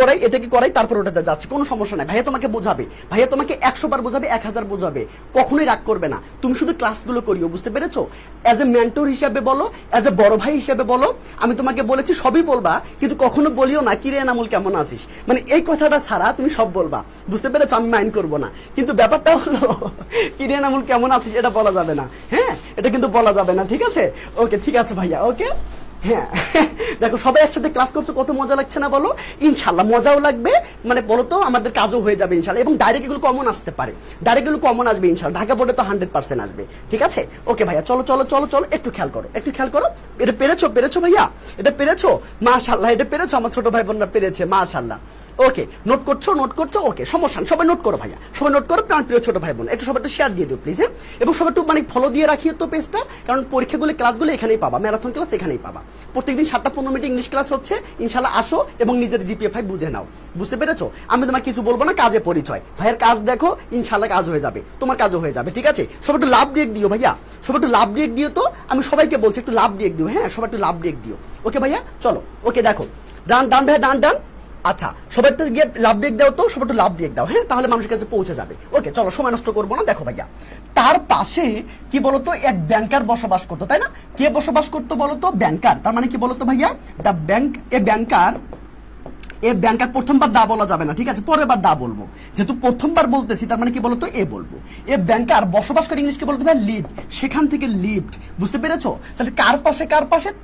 করাই তারপর ওটাতে যাচ্ছে, কোনো সমস্যা নাই। ভাইয়া তোমাকে বোঝাবে, ভাইয়া তোমাকে 100 বার বোঝাবে, 1000 বোঝাবে, কখনোই রাগ করবে না। তুমি শুধু ক্লাসগুলো করিও, বুঝতে পেরেছো? অ্যাজ এ মেন্টর হিসেবে বলো, অ্যাজ এ বড় ভাই হিসেবে বলো। আমি তোমাকে বলেছি সবই বলবা, কিন্তু কখনো বলিও না কিরে এনামুল কেমন আছিস, মানে এই কথাটা ছাড়া তুমি সব বলবা, বুঝতে পেরেছো? আমি মাইন্ড করবো না, কিন্তু ব্যাপারটা হলো কিরে এনামুল কেমন আছিস এটা বলা যাবে না। হ্যাঁ, এটা কিন্তু বলা যাবে না, ঠিক আছে? ওকে ঠিক আছে ভাইয়া, ওকে। হ্যাঁ, দেখো সবাই একসাথে ক্লাস করছে, কত মজা লাগছে না বলো? ইনশাল্লাহ মজাও লাগবে, মানে বলো তো আমাদের কাজও হয়ে যাবে ইনশাল্লাহ। এবং ডাইরেক্ট এগুলো কমন আসতে পারে, ডাইরেক্ট এগুলো কমন আসবে ইনশাল্লাহ। ঢাকা বোর্ডে তো 100% আসবে, ঠিক আছে? ওকে ভাইয়া, চলো চলো চলো চলো, একটু খেয়াল করো, একটু খেয়াল করো। এটা পেরেছো ভাইয়া? এটা পেরেছো? মাশাআল্লাহ, এটা পেরেছো, আমার ছোট ভাই বোনরা পেরেছে, মাশাআল্লাহ। ওকে, নোট করছো, ওকে, সমস্যা সবাই নোট করো ভাইয়া, সবাই নোট করো। প্রাণপ্রিয় ছোট ভাই বোন, একটু সবাই একটু শেয়ার দিয়ে দিও প্লিজ। এবং সবাই একটু মানে ফলো দিয়ে রাখিও তো পেজটা, কারণ পরীক্ষাগুলো ক্লাসগুলো এখানেই পাবা, ম্যারাথন ক্লাস এখানেই পাবা। প্রত্যেকদিন 7টা 15 মিনিট ইংলিশ ক্লাস হচ্ছে, ইনশাল্লাহ আসো এবং নিজের GPA 5 বুঝে নাও, বুঝতে পেরেছো? আমি তোমাকে কিছু বলবো না, কাজে পরিচয়। ভাইয়ের কাজ দেখো, ইনশাল্লাহ কাজ হয়ে যাবে, তোমার কাজও হয়ে যাবে, ঠিক আছে? সবাই একটু লাভ ব্রেক দিও ভাইয়া, সবাই একটু লাভ ব্রেক দিও তো। আমি সবাইকে বলছি একটু লাভ ব্রেক দিও, হ্যাঁ সবাই একটু লাভ ব্রেক দিও। ওকে ভাইয়া, চলো। ওকে দেখো, ডান ডান ভাইয়া, ডান ডান। আচ্ছা, সবাই একটু গিয়ে লাভ ব্রেক দাও তো, সবাই একটু লাভ ব্রেক দাও, হ্যাঁ, তাহলে মানুষের কাছে পৌঁছে যাবে। ওকে চলো, সময় নষ্ট করবো না। দেখো ভাইয়া, তার পাশে কি বলতো, এক ব্যাংকার বসবাস করতো, তাই না? কে বসবাস করতো বলতো? ব্যাংকার। তার মানে কি বলতো ভাইয়া? দ্য ব্যাংক, এ ব্যাংকার, প্রথমবার দা বলা যাবে না, ঠিক আছে? পরের বার দা বলবো, যেহেতু প্রথমবার বলতেছি, তার মানে কি বলতো, এ বলবো। এ ব্যাংকার বসবাস করে, ইংলিশ কি বলতো ভাই? লিভড। সেখান থেকে লিভড, বুঝতে পেরেছো? তাহলে কার পাশে?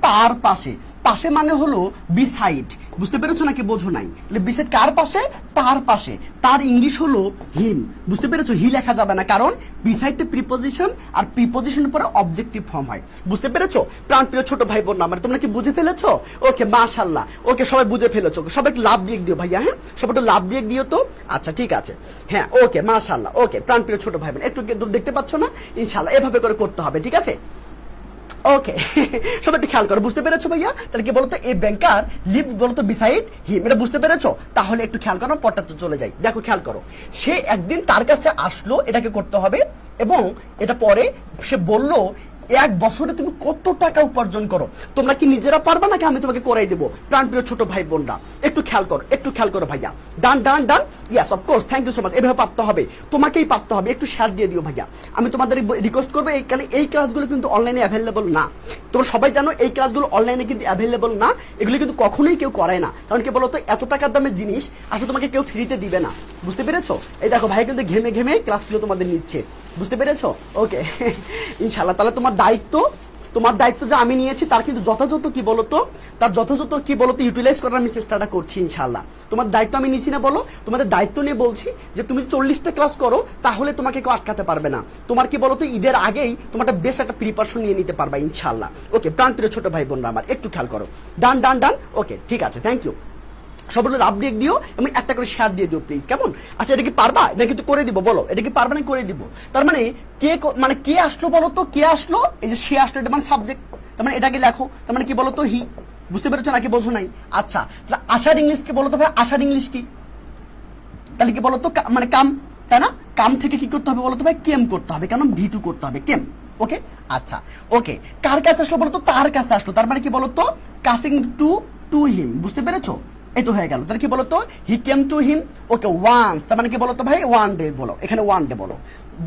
তার পাশে। পাশে মানে হলো বিসাইড, বুঝতে পেরেছো নাকি বোঝো নাই? তাহলে বিসাইড কার পাশে? তার পাশে। তার ইংলিশ হলো হিম, বুঝতে পেরেছো? হি লেখা যাবে না, কারণ বিসাইডে প্রিপোজিশন, আর প্রিপোজিশনের পরে অবজেক্টিভ ফর্ম হয়, বুঝতে পেরেছো? প্রাণপ্রিয় ছোট ভাই বোন আমার, তোমরা কি বুঝে ফেলেছো? ওকে মাশাআল্লাহ, ওকে সবাই বুঝে ফেলেছো। সবাই একটু লাভ ব্রেক দিও ভাইয়া, হ্যাঁ সবাই একটু লাভ ব্রেক দিও তো। আচ্ছা ঠিক আছে, হ্যাঁ ওকে মাশাআল্লাহ। ওকে প্রাণপ্রিয় ছোট ভাই বোন, একটু দেখতে পাচ্ছ না? ইনশাআল্লাহ এভাবে করে করতে হবে, ঠিক আছে? ওকে সবাই একটু খেয়াল করো, বুঝতে পেরেছো ভাইয়া? তাহলে কি বলতো, এ ব্যাংকার লিভ বলতো বিসাইড হিম, এটা বুঝতে পেরেছো? তাহলে একটু খেয়াল করো, পরটা তো চলে যাই। দেখো খেয়াল করো, সে একদিন তার কাছে আসলো, এটাকে করতে হবে। এবং এটা পরে সে বললো, 1 বছরে তুমি কত টাকা উপার্জন করো? তোমরা কি নিজেরা পারবা নাকি আমি তোমাকে করাই দেবো? প্রাণপ্রিয় ছোট ভাই বোনরা একটু খেয়াল করো, একটু খেয়াল করো ভাইয়া। ডান ডান ডান, yes of course, thank you so much. এভাবে পারতে হবে, তোমাকেই পারতে হবে। একটু শেয়ার দিয়ে দিও ভাইয়া। আমি তোমাদের রিকোয়েস্ট করবো, এই ক্লাসগুলো কিন্তু অনলাইনে অ্যাভেলেবল না। তোমরা সবাই জানো এই ক্লাসগুলো অনলাইনে কিন্তু অ্যাভেলেবল না। এগুলো কিন্তু কখনোই কেউ করায় না, কারণ কি বলতো, এত টাকার দামের জিনিস আসলে তোমাকে কেউ ফ্রিতে দিবে না, বুঝতে পেরেছো? এই দেখো ভাই কিন্তু ঘেমে ঘেমে ক্লাসগুলো তোমাদের নিচ্ছে, বুঝতে পেরেছো? ওকে ইনশাআল্লাহ, তাহলে তোমার দায়িত্ব যে আমি নিয়েছি, তার কিন্তু যথাযথ কি বলতো, ইউটিলাইজ করার আমি চেষ্টাটা করছি ইনশাআল্লাহ। তোমার দায়িত্ব আমি নিছি না বলো? তোমাদের দায়িত্ব নিয়ে বলছি যে তুমি 40টা ক্লাস করো, তাহলে তোমাকে কেউ আটকাতে পারবে না। তোমার কি বলতো, ঈদের আগেই তোমার বেশ একটা প্রিপারেশন নিয়ে নিতে পারবা ইনশাআল্লাহ। ওকে প্রাণপ্রিয় ছোট ভাই বোনরা আমার, একটু খেয়াল করো, ডান ডান ডান। ওকে ঠিক আছে, থ্যাংক ইউ। সবাই লাভ ব্রেক দিও এবং একটা করে শেয়ার দিয়ে দিও প্লিজ, কেমন? আচ্ছা এটা কি পারবা? এটা কিন্তু করে দিব, বলো এটা কি পারবা? না করে দিব। তার মানে কে আসলো বলো তো? কে আসলো? এই যে সে আসলো, এটা মানে সাবজেক্ট, তার মানে এটাকে লেখো। তার মানে কি বলতো, হি, বুঝতে পেরেছো নাকি বোঝো নাই? আচ্ছা, তাহলে আশার ইংলিশ কি বলো তো ভাই? আশার ইংলিশ কি? তাহলে কি বলতো, মানে কাম, তাই না? কাম থেকে কি করতে হবে বলতো ভাই? কেম করতে হবে, কারণ ভি2 করতে হবে, কেম। ওকে, আচ্ছা, ওকে, কার কাছে আসলো বলতো? তার কাছে আসলো, তার মানে কি বলতো? কাসিং টু হিম, বুঝতে পেরেছো? এই তো হয়ে গেল। তাহলে কি বলতো? হি came to him. Okay, once, তার মানে কি বলতো ভাই? ওয়ান ডে বলো, এখানে ওয়ান ডে বলো,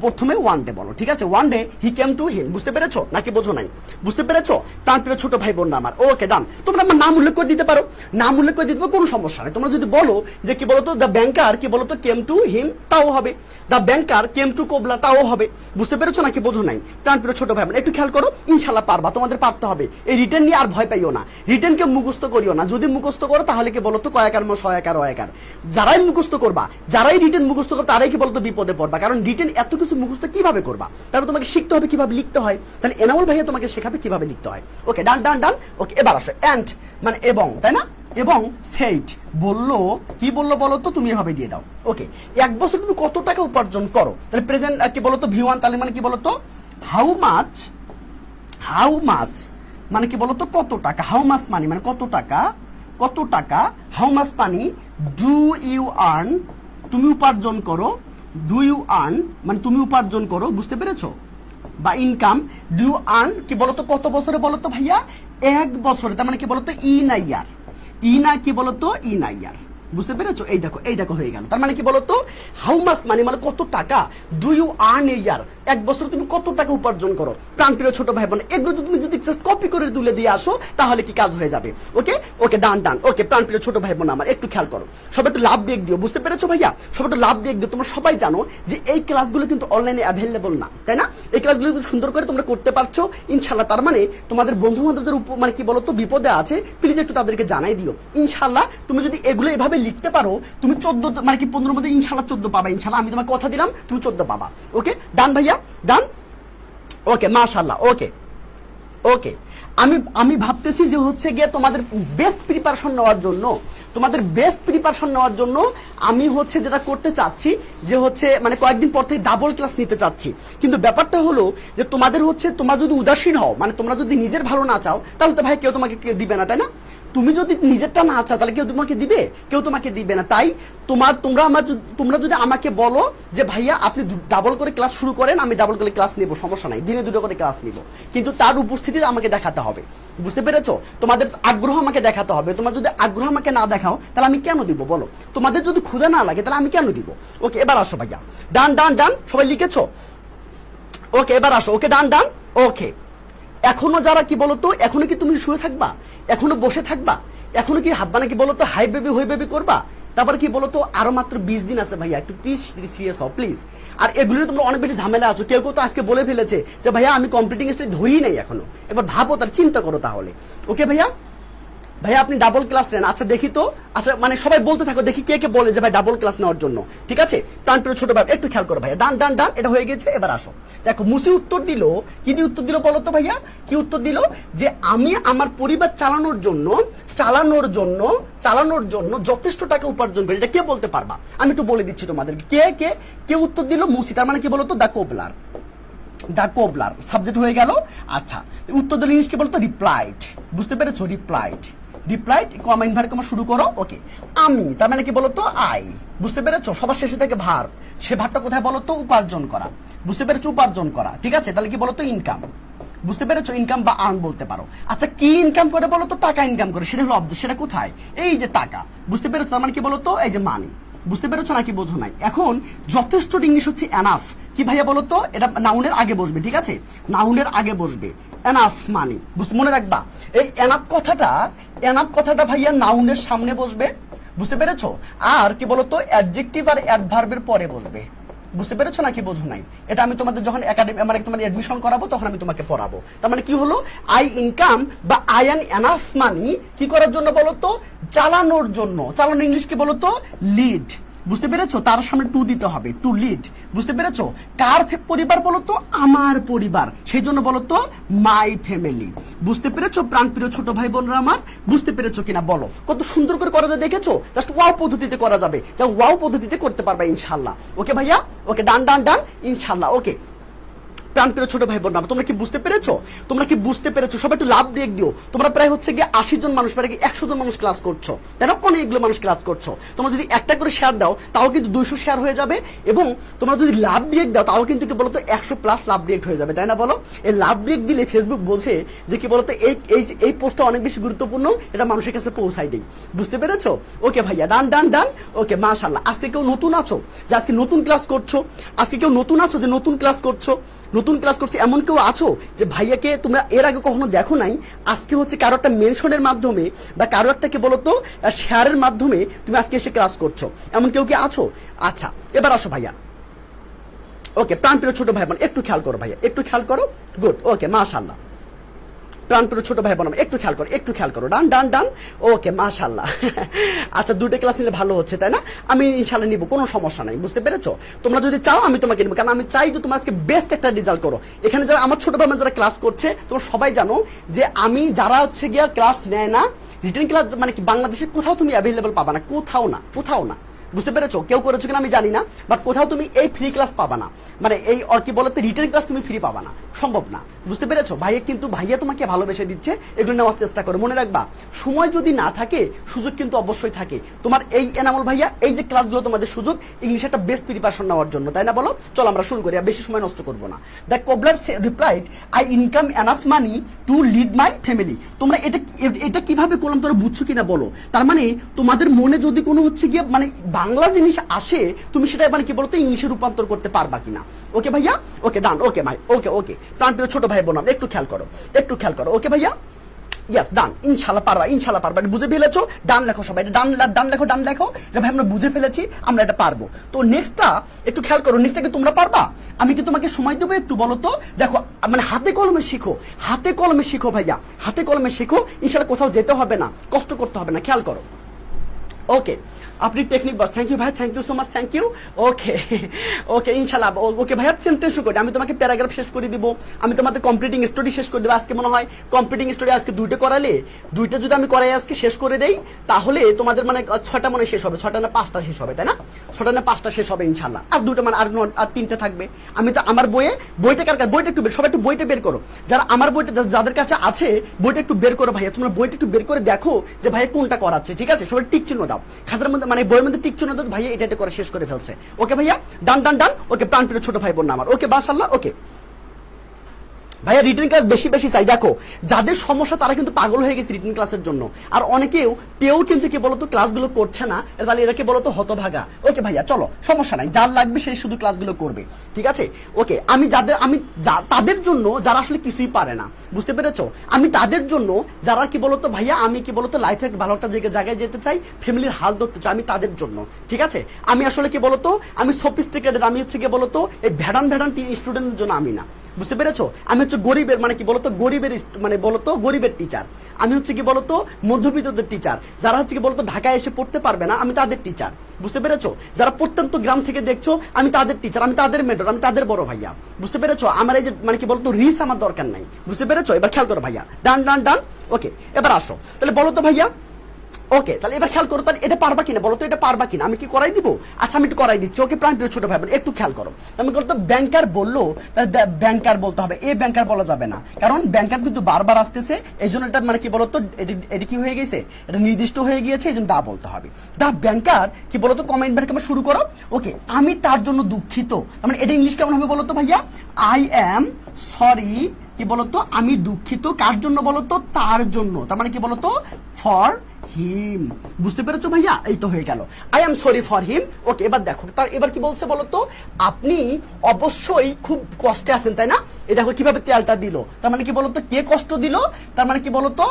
প্রথমে ওয়ান ডে বলো, ঠিক আছে? One day he came to him, বুঝতে পেরেছো নাকি বোঝো নাই? বুঝতে পেরেছো? প্রাণপ্রিয় ছোট ভাই বোন আমার, ওকে ডান। তোমরা আমার নাম উল্লেখ করে দিতে পারো, নাম উল্লেখ করে দিতে পারো, কোনো সমস্যা নেই। তোমরা যদি বলো যে কি বলতো, দ্য ব্যাংকার কি বলতো কেম টু হিম, তাও হবে। দ্য ব্যাংকার কেম টু কোবলা, তাও হবে। বুঝতে পেরেছো নাকি বোঝো নাই? প্রাণপ্রিয় ছোট ভাই বোন একটু খেয়াল করো, ইনশাল্লাহ পারবা, তোমাদের পারতে হবে। এই রিটেন নিয়ে আর ভয় পাইও না, রিটেনকে মুখস্থ করিও না। যদি মুখস্থ করো তাহলে কি বলতো কয়াকার ম সয়াকার অয়াকার। যারাই মুখস্থ করবা, যারাই রিটেন মুখস্থ করো, তারাই কি বলতো বিপদে পড়বা, কারণ রিটেন এত কিছু মুখস্থ কিভাবে করবা? তারপর তোমাকে শিখতে হবে কিভাবে লিখতে হয়। তাহলে এনামুল ভাইয়া তোমাকে শেখাবে কিভাবে লিখতে হয়। ওকে, ডান ডান ডান। ওকে, এবার আসো এন্ড, মানে এবং, তাই না? এবং সেইট বললো, কি বললো বলো তো? তুমি এভাবে দিয়ে দাও। ওকে, এক বছর তুমি কত টাকা উপার্জন করো? তাহলে প্রেজেন্ট কি বলতো? ভি1, তাহলে মানে কি বলতো? হাউ মাছ, হাউ মাছ মানে কি বলতো? কত টাকা। হাউ মাছ মানি মানে কত টাকা, কত টাকা। How much money do you earn, তুমি উপার্জন করো। ডু ইউ আর্ন মানে তুমি উপার্জন করো, বুঝতে পেরেছো? বা ইনকাম, ডু আর্ন কি বলতো? কত বছরে বলতো ভাইয়া? এক বছরে, তার মানে কি বলতো? ইন আ ইয়ার, ইনা কি বলতো? ইন আ ইয়ার, বুঝতে পেরেছো? এই দেখো, এই দেখো হয়ে গেল। তার মানে কি বলতো? হাউ মাস মানি মানে কত টাকা, ডু ইউ আর্ন এ ইয়ার, এক বছর তুমি কত টাকা উপার্জন করো। প্রাণপ্রিয় ছোট ভাই বোন, এগুলো তুমি যদি কপি করে তুলে দিয়ে আসো তাহলে কি কাজ হয়ে যাবে। ওকে ওকে, ডান ডান। ওকে, প্রাণপ্রিয় ছোট ভাই বোন আমার একটু খেয়াল করো, সবাই একটু লাভ ব্রেক দিও, বুঝতে পেরেছো ভাইয়া? সবাই একটু লাভ ব্রেক দিও। তোমরা সবাই জানো যে এই ক্লাসগুলো কিন্তু অনলাইনে অ্যাভেলেবল না, তাই না? এই ক্লাসগুলো সুন্দর করে তোমরা করতে পারছো ইনশাল্লাহ। তার মানে তোমাদের বন্ধু বান্ধবদের মানে কি বলতো বিপদে আছে, প্লিজ একটু তাদেরকে জানাই দিও। ইনশাল্লাহ তুমি যদি এগুলো এভাবে লিখতে পারো, তুমি 14 মানে কি 15 মধ্যে ইনশাল্লাহ 14 পাবা। ইনশাল্লাহ আমি তোমাকে কথা দিলাম, তুমি 14 পাবা। ওকে, ডান ভাইয়া, ডান। ওকে, মাশাআল্লাহ। ওকে ওকে, আমি ভাবতেছি যে হচ্ছে গিয়ে তোমাদের বেস্ট প্রিপারেশন নেওয়ার জন্য, তোমাদের বেস্ট প্রিপারেশন নেওয়ার জন্য আমি হচ্ছে যেটা করতে চাচ্ছি যে হচ্ছে মানে কয়েকদিন পর থেকে ডাবল ক্লাস নিতে চাচ্ছি। কিন্তু ব্যাপারটা হলো যে তোমাদের হচ্ছে, তোমরা যদি উদাসীন হও, মানে তোমরা যদি নিজের ভালো না চাও, তাহলে তো ভাই কেউ তোমাকে দিবে না, তাই না? তুমি যদি নিজেরটা না চাও তাহলে কেউ তোমাকে দিবে? কেউ তোমাকে দিবে না। তাই তোমরা যদি আমাকে বলো যে ভাইয়া আপনি ডাবল করে ক্লাস শুরু করেন, আমি ডাবল করে ক্লাস নেবো, সমস্যা নাই, দিনে 2টো করে ক্লাস নিব, কিন্তু তার উপস্থিতি আমাকে দেখাতে হবে, বুঝতে পেরেছো? তোমাদের আগ্রহ আমাকে দেখাতে হবে। তোমরা যদি আগ্রহ আমাকে না দেখাও তাহলে আমি কেন দিব বলো? তোমাদের যদি ক্ষুধা না লাগে তাহলে আমি কেন দিব? ওকে, এবার আসো ভাইয়া, ডান ডান ডান, সবাই লিখেছো? ওকে, এবার আসো। ওকে, ডান ডান। ওকে, এখনো যারা কি বলতো, এখনো কি তুমি শুয়ে থাকবা? এখনো বসে থাকবা? এখনো কি হাব্বা নাকি বলতো হাই বেবি হই বেবি করবা? তারপর কি বলতো আরো মাত্র 20 দিন আছে ভাইয়া, একটু প্লিজ সিরিয়াস হও প্লিজ। আর এগুলো তোমরা অনেক বেশি ঝামেলা আছো, কেউ কেউ তো আজকে বলে ফেলেছে যে ভাইয়া আমি কমপ্লিটিং স্টেজ ধরিই নাই এখনো। এবার ভাবো, তার চিন্তা করো তাহলে। ওকে ভাইয়া, ভাইয়া আপনি ডাবল ক্লাস নেন। আচ্ছা দেখি তো, আচ্ছা মানে সবাই বলতে থাকো, দেখি কে কে বলে যে ভাই ডাবল ক্লাস নেওয়ার জন্য। ঠিক আছে, প্রাণপ্রিয় ছোট ভাই একটু খেয়াল করো ভাইয়া, ডান ডান ডান, এটা হয়ে গেছে। এবার আসো, দেখো মুসি উত্তর দিল, কি দিয়ে উত্তর দিল বলো তো ভাইয়া? কি উত্তর দিল? যে আমি আমার পরিবার চালানোর জন্য যথেষ্ট টাকা উপার্জন করি। এটা কে বলতে পারবা? আমি একটু বলে দিচ্ছি তোমাদেরকে কে কে কে উত্তর দিল। মুসি, তার মানে কি বলতো? The cobbler, the cobbler subject হয়ে গেল। আচ্ছা, উত্তর দিল ইংলিশ কি বলতো? রিপ্লাইড, বুঝতে পেরেছো? রিপ্লাইড, রিপ্লাইড কমা ইনভার্ট কমা শুরু করো। ওকে, আমি, তার মানে কি বলতো? আই, বুঝতে পেরেছো? সবার শেষে থেকে ভার্ব, সে ভার্বটা কোথায় বলতো? উপার্জন করা, বুঝতে পেরেছো? উপার্জন করা, ঠিক আছে? তাহলে কি বলতো? ইনকাম, বুঝতে পেরেছো? ইনকাম বা আর্ন বলতে পারো। আচ্ছা, কি ইনকাম করে বলতো? টাকা ইনকাম করে, সেটা হলো অবজেক্ট, সেটা কোথায়? এই যে টাকা, বুঝতে পেরেছো? তার মানে কি বলতো? এই যে মানি, বুঝতে পেরেছো নাকি বোঝো নাই? এখন যথেষ্ট ইংলিশ হচ্ছে এনাফ। কি ভাইয়া বলতো? এটা নাউনের আগে বসবে, ঠিক আছে? নাউনের আগে বসবে এনাফ মানি, মনে রাখবা। এই এনাফ কথাটা ভাইয়া নাউনের সামনে বসবে, বুঝতে পেরেছো? আর কি বলতো? অ্যাডজেক্টিভ আর অ্যাডভার্বের পরে বসবে, বুঝতে পেরেছো নাকি বোঝো নাই? এটা আমি তোমাদের যখন একাডেমি মানে তোমাদের এডমিশন করাবো তখন আমি তোমাকে পড়াবো। তার মানে কি হলো? আই ইনকাম বা আই অ্যান এনাফ মানি কি করার জন্য বলতো? চালানোর জন্য। চালানো ইংলিশ কি বলতো? লিড, বুঝতে পেরেছো? তার সামনে টু দিতে হবে, টু লিড, বুঝতে পেরেছো? কার পরিবার বলতো? আমার পরিবার, সেই জন্য বলতো মাই ফ্যামিলি, বুঝতে পেরেছো? প্রাণপ্রিয় ছোট ভাই বোনরা আমার, বুঝতে পেরেছো কিনা বলো? কত সুন্দর করে করা যায় দেখেছো? জাস্ট ওয়াও পদ্ধতিতে করা যাবে, যা ওয়াও পদ্ধতিতে করতে পারবে ইনশাল্লাহ। ওকে ভাইয়া, ওকে, ডান ডান ডান, ইনশাল্লাহ। ওকে, প্রাণপ্রিয় ছোট ভাই বোন, তোমরা কি বুঝতে পেরেছো? তোমরা কি বুঝতে পেরেছো? সবাই একটু লাভ দিয়ে দিও। তোমরা প্রায় হচ্ছে গিয়ে 80 জন মানুষ, প্রায় 100 জন মানুষ ক্লাস করছো, তাই না? অনেকগুলো মানুষ ক্লাস করছো। তোমরা যদি একটা করে শেয়ার দাও তাও কিন্তু 200 শেয়ার হয়ে যাবে, এবং তোমরা যদি লাভ রিয়েক্ট দাও তাও কিন্তু কি বলতো 100+ লাভ রিয়েক্ট হয়ে যাবে, তাই না? বলো, এই লাভ রিয়েক্ট দিলে ফেসবুক বোঝে যে কি বলতো এই পোস্টটা অনেক বেশি গুরুত্বপূর্ণ, এটা মানুষের কাছে পৌঁছাই দেই। বুঝতে পেরেছো? ওকে ভাইয়া, ডান ডান ডান। ওকে, মাশাআল্লাহ। আজকে কেউ নতুন আছো যে আজকে নতুন ক্লাস করছো? আজকে কেউ নতুন আছো যে নতুন ক্লাস করছো? নতুন ক্লাস করছে এমন কেউ আছো যে ভাইয়াকে তোমরা এর আগে কখনো দেখো নাই? আজকে হচ্ছে কারো একটা মেনশনের মাধ্যমে বা কারো একটা কি বলতো শেয়ারের মাধ্যমে তুমি আজকে এসে ক্লাস করছো, এমন কেউ কি আছো? আচ্ছা, এবার আসো ভাইয়া। ওকে, প্রাণপ্রিয় ছোট ভাই বোন একটু খেয়াল করো ভাইয়া, একটু খেয়াল করো। গুড, ওকে, মাশাআল্লাহ। প্রাণপ্রিয় ছোট ভাই বোন একটু খেয়াল করো, একটু খেয়াল করো। ডান ডান ডান। ওকে, মাশাআল্লাহ। আচ্ছা, দুটো ক্লাস নিলে ভালো হচ্ছে, তাই না? আমি ইনশাআল্লাহ নিব, কোনো সমস্যা নাই। বুঝতে পেরেছো? তোমরা যদি চাও আমি তোমাকে নিব, কারণ আমি চাই যে তোমরা আজকে বেস্ট একটা রেজাল্ট করো। এখানে যারা আমার ছোট ভাই যারা ক্লাস করছে, তোমরা সবাই জানো যে আমি যারা হচ্ছে গিয়া ক্লাস নেয় না, রিটেন ক্লাস মানে কি বাংলাদেশে কোথাও তুমি অ্যাভেলেবল পাবা না, কোথাও না, কোথাও না। বুঝতে পেরেছো? কেউ করেছো কিনা আমি জানি না, বাট কোথাও তুমি এই ফ্রি ক্লাস পাবা না, মানে এই কি বলতে রিটেন ক্লাস তুমি ফ্রি পাবা না, সম্ভব না। বুঝতে পেরেছো? ভাইয়া কিন্তু ভাইয়া তোমাকে ভালোবেসে দিচ্ছে, এগুলো নেওয়ার চেষ্টা করো। মনে রাখবা, সময় যদি না থাকে সুযোগ কিন্তু অবশ্যই থাকে। তোমার এই এনামুল ভাইয়া এই যে ক্লাসগুলো তোমাদের সুযোগ ইংলিশে একটা বেস্ট প্রিপারেশন নেওয়ার জন্য, তাই না? বলো, চলো আমরা শুরু করি, আর বেশি সময় নষ্ট করবো না। The cobbler replied, I income enough money to lead my family. তোমরা এটা কিভাবে করলাম তোমরা বুঝছো কিনা বলো? তার মানে তোমাদের মনে যদি কোনো হচ্ছে গিয়ে মানে বাংলা জিনিস আসে, তুমি সেটা মানে কি বলতো ইংলিশে রূপান্তর করতে পারবা কিনা। ওকে ভাইয়া, ওকে, ডান। ওকে ভাই, ওকে ওকে, প্রাণপ্রিয় ছোট ভাই বোন একটু খেয়াল করো, একটু খেয়াল করো। ওকে ভাইয়া, ইয়েস, ডান। ইনশাআল্লাহ পারবা, ইনশাআল্লাহ পারবা। বুঝে ফেলেছো? ডান লেখো সবাই, ডান ডান লেখো, ডান লেখো যে ভাই আমরা বুঝে ফেলেছি, আমরা এটা পারবো। তো নেক্সটটা একটু খেয়াল করো, নেক্সটটা কি তোমরা পারবা? আমি কি তোমাকে সময় দেবো একটু, বলো তো? দেখো, মানে হাতে কলমে শিখো, হাতে কলমে শিখো ভাইয়া, হাতে কলমে শিখো। ইনশাআল্লাহ কোথাও যেতে হবে না, কষ্ট করতে হবে না, খেয়াল করো। ওকে, আপনি টেকনিক বাস, থ্যাংক ইউ ভাই, thank you so much, thank you. Okay okay, ইনশাআল্লাহ। ওকে ভাইয়া, টেনশন করি, আমি তোমাকে প্যারাগ্রাফ শেষ করে দিব, আমি তোমাদের কমপ্লিটিং স্টোরি শেষ করে দেবো। আজকে মনে হয় কমপ্লিটিং স্টোরি আজকে 2টা করালে, 2টা যদি আমি করাই আজকে শেষ করে দেই, তাহলে তোমাদের মানে 6টা মনে শেষ হবে, 6টা না 5টা শেষ হবে, তাই না? 6টা না 5টা শেষ হবে ইনশাআল্লাহ। আর 2টা মানে আর 3টা থাকবে। আমি তো আমার বইটা বইটা একটু সবাই একটু বইটা বের করো, যারা আমার বইটা যাদের কাছে আছে বইটা একটু বের করো ভাইয়া, তোমরা বইটা একটু বের করে দেখো যে ভাইয়া কোনটা করাচ্ছে, ঠিক আছে? সবাই টিক চিহ্ন দাও খাতার মধ্যে, মানে বইয়ের মধ্যে টিক চিহ্ন দাও ভাইয়া এটা করে শেষ করে ফেলছে। ওকে ভাইয়া, ডান ডান ডান। ওকে, প্রাণপ্রিয় ছোট ভাই বোন আমার। ওকে, মাশাআল্লাহ। ওকে ভাইয়া, রিটেন ক্লাস বেশি বেশি চাই। দেখো, যাদের সমস্যা তারা কিন্তু পাগল হয়ে গেছে রিটেন ক্লাসের জন্য, আর অনেকেও কিন্তু কি বলতো ক্লাসগুলো করছে না, তাহলে এরা কি বলতো হতভাগা। ওকে ভাইয়া, চলো, সমস্যা নাই, যার লাগবে সেই শুধু ক্লাসগুলো করবে, ঠিক আছে? ওকে, আমি তাদের জন্য যারা আসলে কিছুই পারে না, বুঝতে পেরেছো? আমি তাদের জন্য যারা কি বলতো ভাইয়া, আমি কি বলতো লাইফে ভালো একটা জায়গায় যেতে চাই, ফ্যামিলির হাল ধরতে চাই, আমি তাদের জন্য, ঠিক আছে? আমি আসলে কি বলতো, আমি সফিস্টিকেটেড, আমি হচ্ছে কি বলতো এই ভেড়ান স্টুডেন্টের জন্য আমি না, বুঝতে পেরেছো? আমি হচ্ছে গরিবের মানে কি বলতো গরিবের মানে বলতো গরিবের টিচার, আমি হচ্ছে কি বলতো মধ্যবিত্তদের টিচার, যারা হচ্ছে কি বলতো ঢাকায় এসে পড়তে পারবে না, আমি তাদের টিচার, বুঝতে পেরেছো? যারা প্রত্যন্ত গ্রাম থেকে দেখছো, আমি তাদের টিচার, আমি তাদের মেন্টর, আমি তাদের বড় ভাইয়া, বুঝতে পেরেছো? আমার এই যে মানে কি বলতো রিস্ক আমার দরকার নাই, বুঝতে পেরেছো? এবার খেয়াল করো ভাইয়া, ডান ডান ডান। ওকে, এবার আসো, তাহলে বলো তো ভাইয়া। ওকে, তাহলে এবার খেয়াল করো, তাহলে এটা পারবা কিনা বলো তো, এটা পারবা কিনা? আমি কি করাই দিব? আচ্ছা, আমি একটু করাই দিচ্ছি। ওকে, প্রাণপ্রিয় ছোট ভাই বোন একটু খেয়াল করো। আমি বলতো ব্যাংকার বললো, ব্যাংকার বলতে হবে, এ ব্যাংকার বলা যাবে না, কারণ ব্যাংকার কিন্তু বারবার আসতেছে, এই জন্য এটা মানে কি বলতো এটা কি হয়ে গেছে, এটা নির্দিষ্ট হয়ে গিয়েছে, এই জন্য দা বলতে হবে। দা ব্যাংকার কি বলতো কমেন্ট ব্যাংক আমরা শুরু করো। ওকে, আমি তার জন্য দুঃখিত, মানে এটা ইংলিশ কেমন হবে বলতো ভাইয়া? আই এম সরি, কি বলতো আমি দুঃখিত, কার জন্য বলতো? তার জন্য, তার মানে কি বলতো ফর হিম, বুঝতে পেরেছো ভাইয়া? এই তো হয়ে গেল, I am sorry for him. Okay, এবার দেখো তার এবার কি বলছে বলতো, আপনি অবশ্যই খুব কষ্টে আছেন, তাই না? এই দেখো কিভাবে তেলটা দিল, তার মানে কি বলতো কে কষ্ট দিল, তার মানে কি বলতো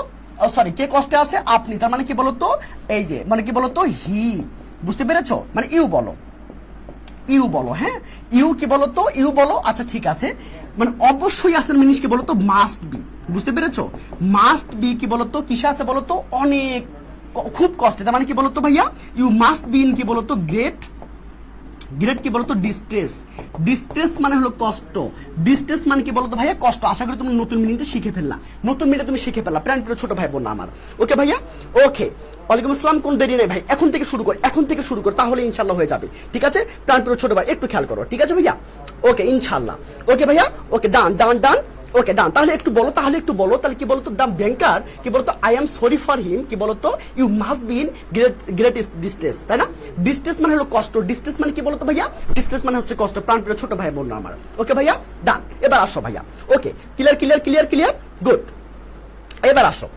সরি কে কষ্টে আছে? আপনি, তার মানে কি বলতো এই যে মানে কি বলতো হি, বুঝতে পেরেছো? মানে ইউ বলো, ইউ বলো, হ্যাঁ ইউ কি বলতো, ইউ বলো। আচ্ছা ঠিক আছে, মানে অবশ্যই আছেন জিনিস কি বলতো মাস্ট বি, বুঝতে পেরেছো? মাস্ট বি কি বলতো কিসে আছে বলতো অনেক খুব কষ্টে, তার মানে কি বলতো ভাইয়া ইউ মাস্ট বি ইন কি বলতো গ্রেট গ্রেট কি বলতো ডিস্ট্রেস, ডিস্ট্রেস মানে হলো কষ্ট, ডিস্ট্রেস মানে কি বলতো ভাইয়া কষ্ট। আশা করি তুমি নতুন মিনিংটা শিখে ফেললা, নতুন মিনিটে তুমি শিখে ফেললা প্রাণ প্রিয় ছোট ভাই বোন আমার। ওকে ভাইয়া, ওকে ওয়ালাইকুম আসসালাম। কোন দেরি নেই ভাই, এখন থেকে শুরু কর, এখন থেকে শুরু কর, তাহলে ইনশাল্লাহ হয়ে যাবে। ঠিক আছে প্রাণ প্রিয় ছোট ভাই একটু খেয়াল করো, ঠিক আছে ভাইয়া? ওকে ইনশাল্লাহ, ওকে ভাইয়া, ওকে ডান ডান ডান, ওকে ডান। তাহলে একটু বলো, তাহলে একটু বলো, তাহলে কি বলতো দ্য ব্যাংকার কি বলতো I am sorry for him কি বলতো you must be in great distress, তাই না? ডিস্ট্রেস মানে হলো কষ্ট, ডিস্ট্রেস মানে কি বলতো ভাইয়া, ডিস্ট্রেস মানে হচ্ছে কষ্ট প্রাণ প্রিয় ছোট ভাই বোন আমার। ওকে ভাইয়া ডান, এবার আসো ভাইয়া। Okay clear clear clear clear, good. এবার আসো,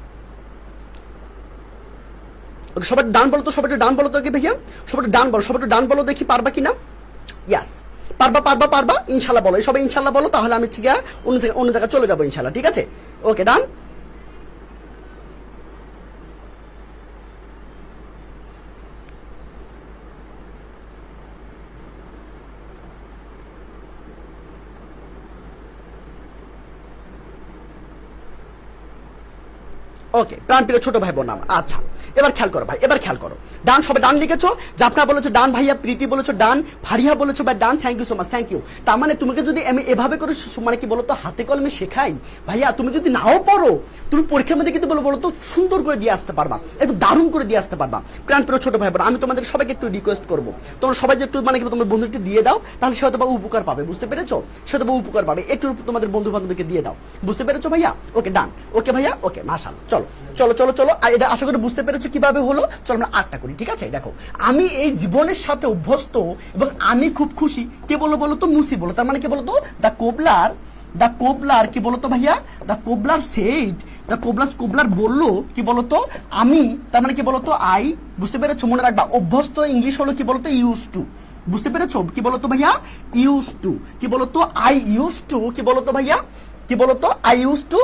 ওকে সবাই ডান বলো তো, সবাই ডান বলো তো কি ভাইয়া, সবাই ডান বলো, সবাই ডান বলো দেখি পারবা কিনা। ইয়াস পারবা পারবা পারবা, ইনশাল্লাহ বলো, সবাই ইনশাল্লাহ বলো, তাহলে আমি ঠিক অন্য জায়গায় চলে যাবো ইনশাল্লাহ। ঠিক আছে ওকে ডান। ওকে প্রাণপ্রিয় ছোট ভাই বোন আমার। আচ্ছা এবার খেয়াল করো ভাই, এবার খেয়াল করো। ডান, সবাই ডান লিখেছো, জাফনা বলেছো ডান, ভাইয়া প্রীতি বলেছো ডান, ফারিহা বলেছো ভাই done, thank you so much, thank you. তার মানে তোমাকে যদি আমি এভাবে করে মানে কি বলতো হাতে কলমে শেখাই ভাইয়া, তুমি যদি নাও পড়ো তুমি পরীক্ষার মধ্যে কিন্তু বলতো সুন্দর করে দিয়ে আসতে পারবা, একদম দারুণ করে দিয়ে আসতে পারবা। প্রাণপ্রিয় ছোট ভাই বোন আমি তোমাদের সবাইকে একটু রিকোয়েস্ট করবো, তোমরা সবাই যে একটু মানে কি তোমার বন্ধুটি দিয়ে দাও, তাহলে সে হয়তো বা উপকার পাবে, বুঝতে পেরেছো? সে হয়তো বা উপকার পাবে, একটু তোমাদের বন্ধু বান্ধবকে দিয়ে দাও, বুঝতে পেরেছো ভাইয়া? ওকে ডান, ওকে ভাইয়া, ওকে মাশাআল্লাহ। চলো চলো চলো চলো, আর এটা আশা করি বুঝতে পেরেছো কিভাবে হলো। চলো আমরা আটটা করি, ঠিক আছে? দেখো আমি এই জীবনের সাথে অভ্যস্ত এবং আমি খুব খুশি, কে বলো বলো তো? মুসি বলো। তার মানে কি বলতো দ্য কোবলার কি বলতো ভাইয়া, the cobbler said, the cobbler বললো কি বলতো আমি, তার মানে কি বলতো আই, বুঝতে পেরেছো? মনে রাখবা অভ্যস্ত ইংলিশ হলো কি বলতো ইউজ টু, বুঝতে পেরেছো? কি বলতো ভাইয়া ইউজ টু, কি বলতো আই ইউজ টু, কি বলতো ভাইয়া, কি বলতো আই ইউজ টু,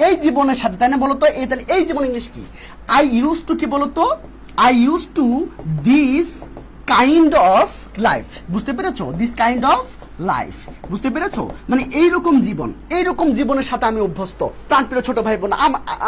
এই জীবনের সাথে, তাই না? বলতো এই, তাহলে এই জীবন ইংলিশ কি? আই ইউজ টু কি বলতো, I use to this kind of life, বুঝতে পেরেছো? দিস কাইন্ড অফ লাইফ, বুঝতে পেরেছো? মানে এইরকম জীবন, এইরকম জীবনের সাথে আমি অভ্যস্ত। প্রাণপ্রিয় ছোট ভাই বোন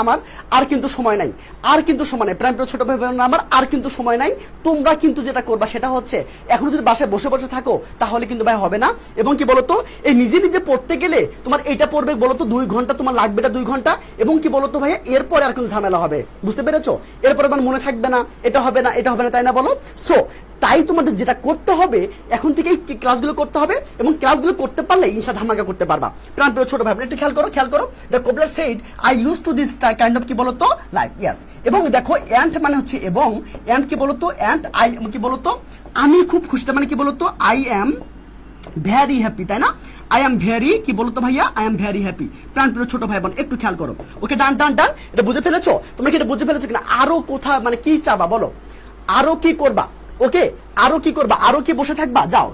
আমার আর কিন্তু সময় নাই, আর কিন্তু সময় নাই। প্রাণপ্রিয় ছোট ভাই বোন আমার আর কিন্তু সময় নাই। তোমরা কিন্তু যেটা করবা সেটা হচ্ছে এখন যদি বাসায় বসে বসে থাকো তাহলে কিন্তু ভাই হবে না। এবং কি বলতো এই নিজে নিজে পড়তে গেলে তোমার এটা পড়বে বলতো 2 ঘন্টা, তোমার লাগবে এটা 2 ঘন্টা। এবং কি বলতো ভাইয়া এরপরে আর কোন ঝামেলা হবে, বুঝতে পেরেছো? এরপরে আমার মনে থাকবে না, এটা হবে না, এটা হবে না, তাই না বলো? সো তাই তোমাদের যেটা করতে হবে এখন থেকেই ক্লাসগুলো করতে হবে, এবং ক্লাসগুলো করতে পারলে ইনশা ধামাকা করতে পারবা। প্রাণপ্রিয় ছোট ভাই একটু খেয়াল করো, খেয়াল করো। The cobbler said I use to this kind of কি বলতো লাইফ, ইয়েস। এবং দেখো অ্যান্ড মানে হচ্ছে এবং, অ্যান্ড কি বলতো অ্যান্ড আই কি বলতো আমি খুব খুশি, মানে কি বলতো আই এম ভেরি হ্যাপি, তাই না? আই এম ভেরি কি বলতো ভাইয়া, আই এম ভেরি হ্যাপি। প্রাণপ্রিয় ছোট ভাই বোন একটু খেয়াল করো। ওকে ডান ডান ডান, এটা বুঝে ফেলেছো? তোমরা কি এটা বুঝে ফেলেছো কিনা? আরো কোথা মানে কি চাবা বলো, আরো কি করবা? ওকে আরো কি করবা, আরো কি বসে থাকবা? যাও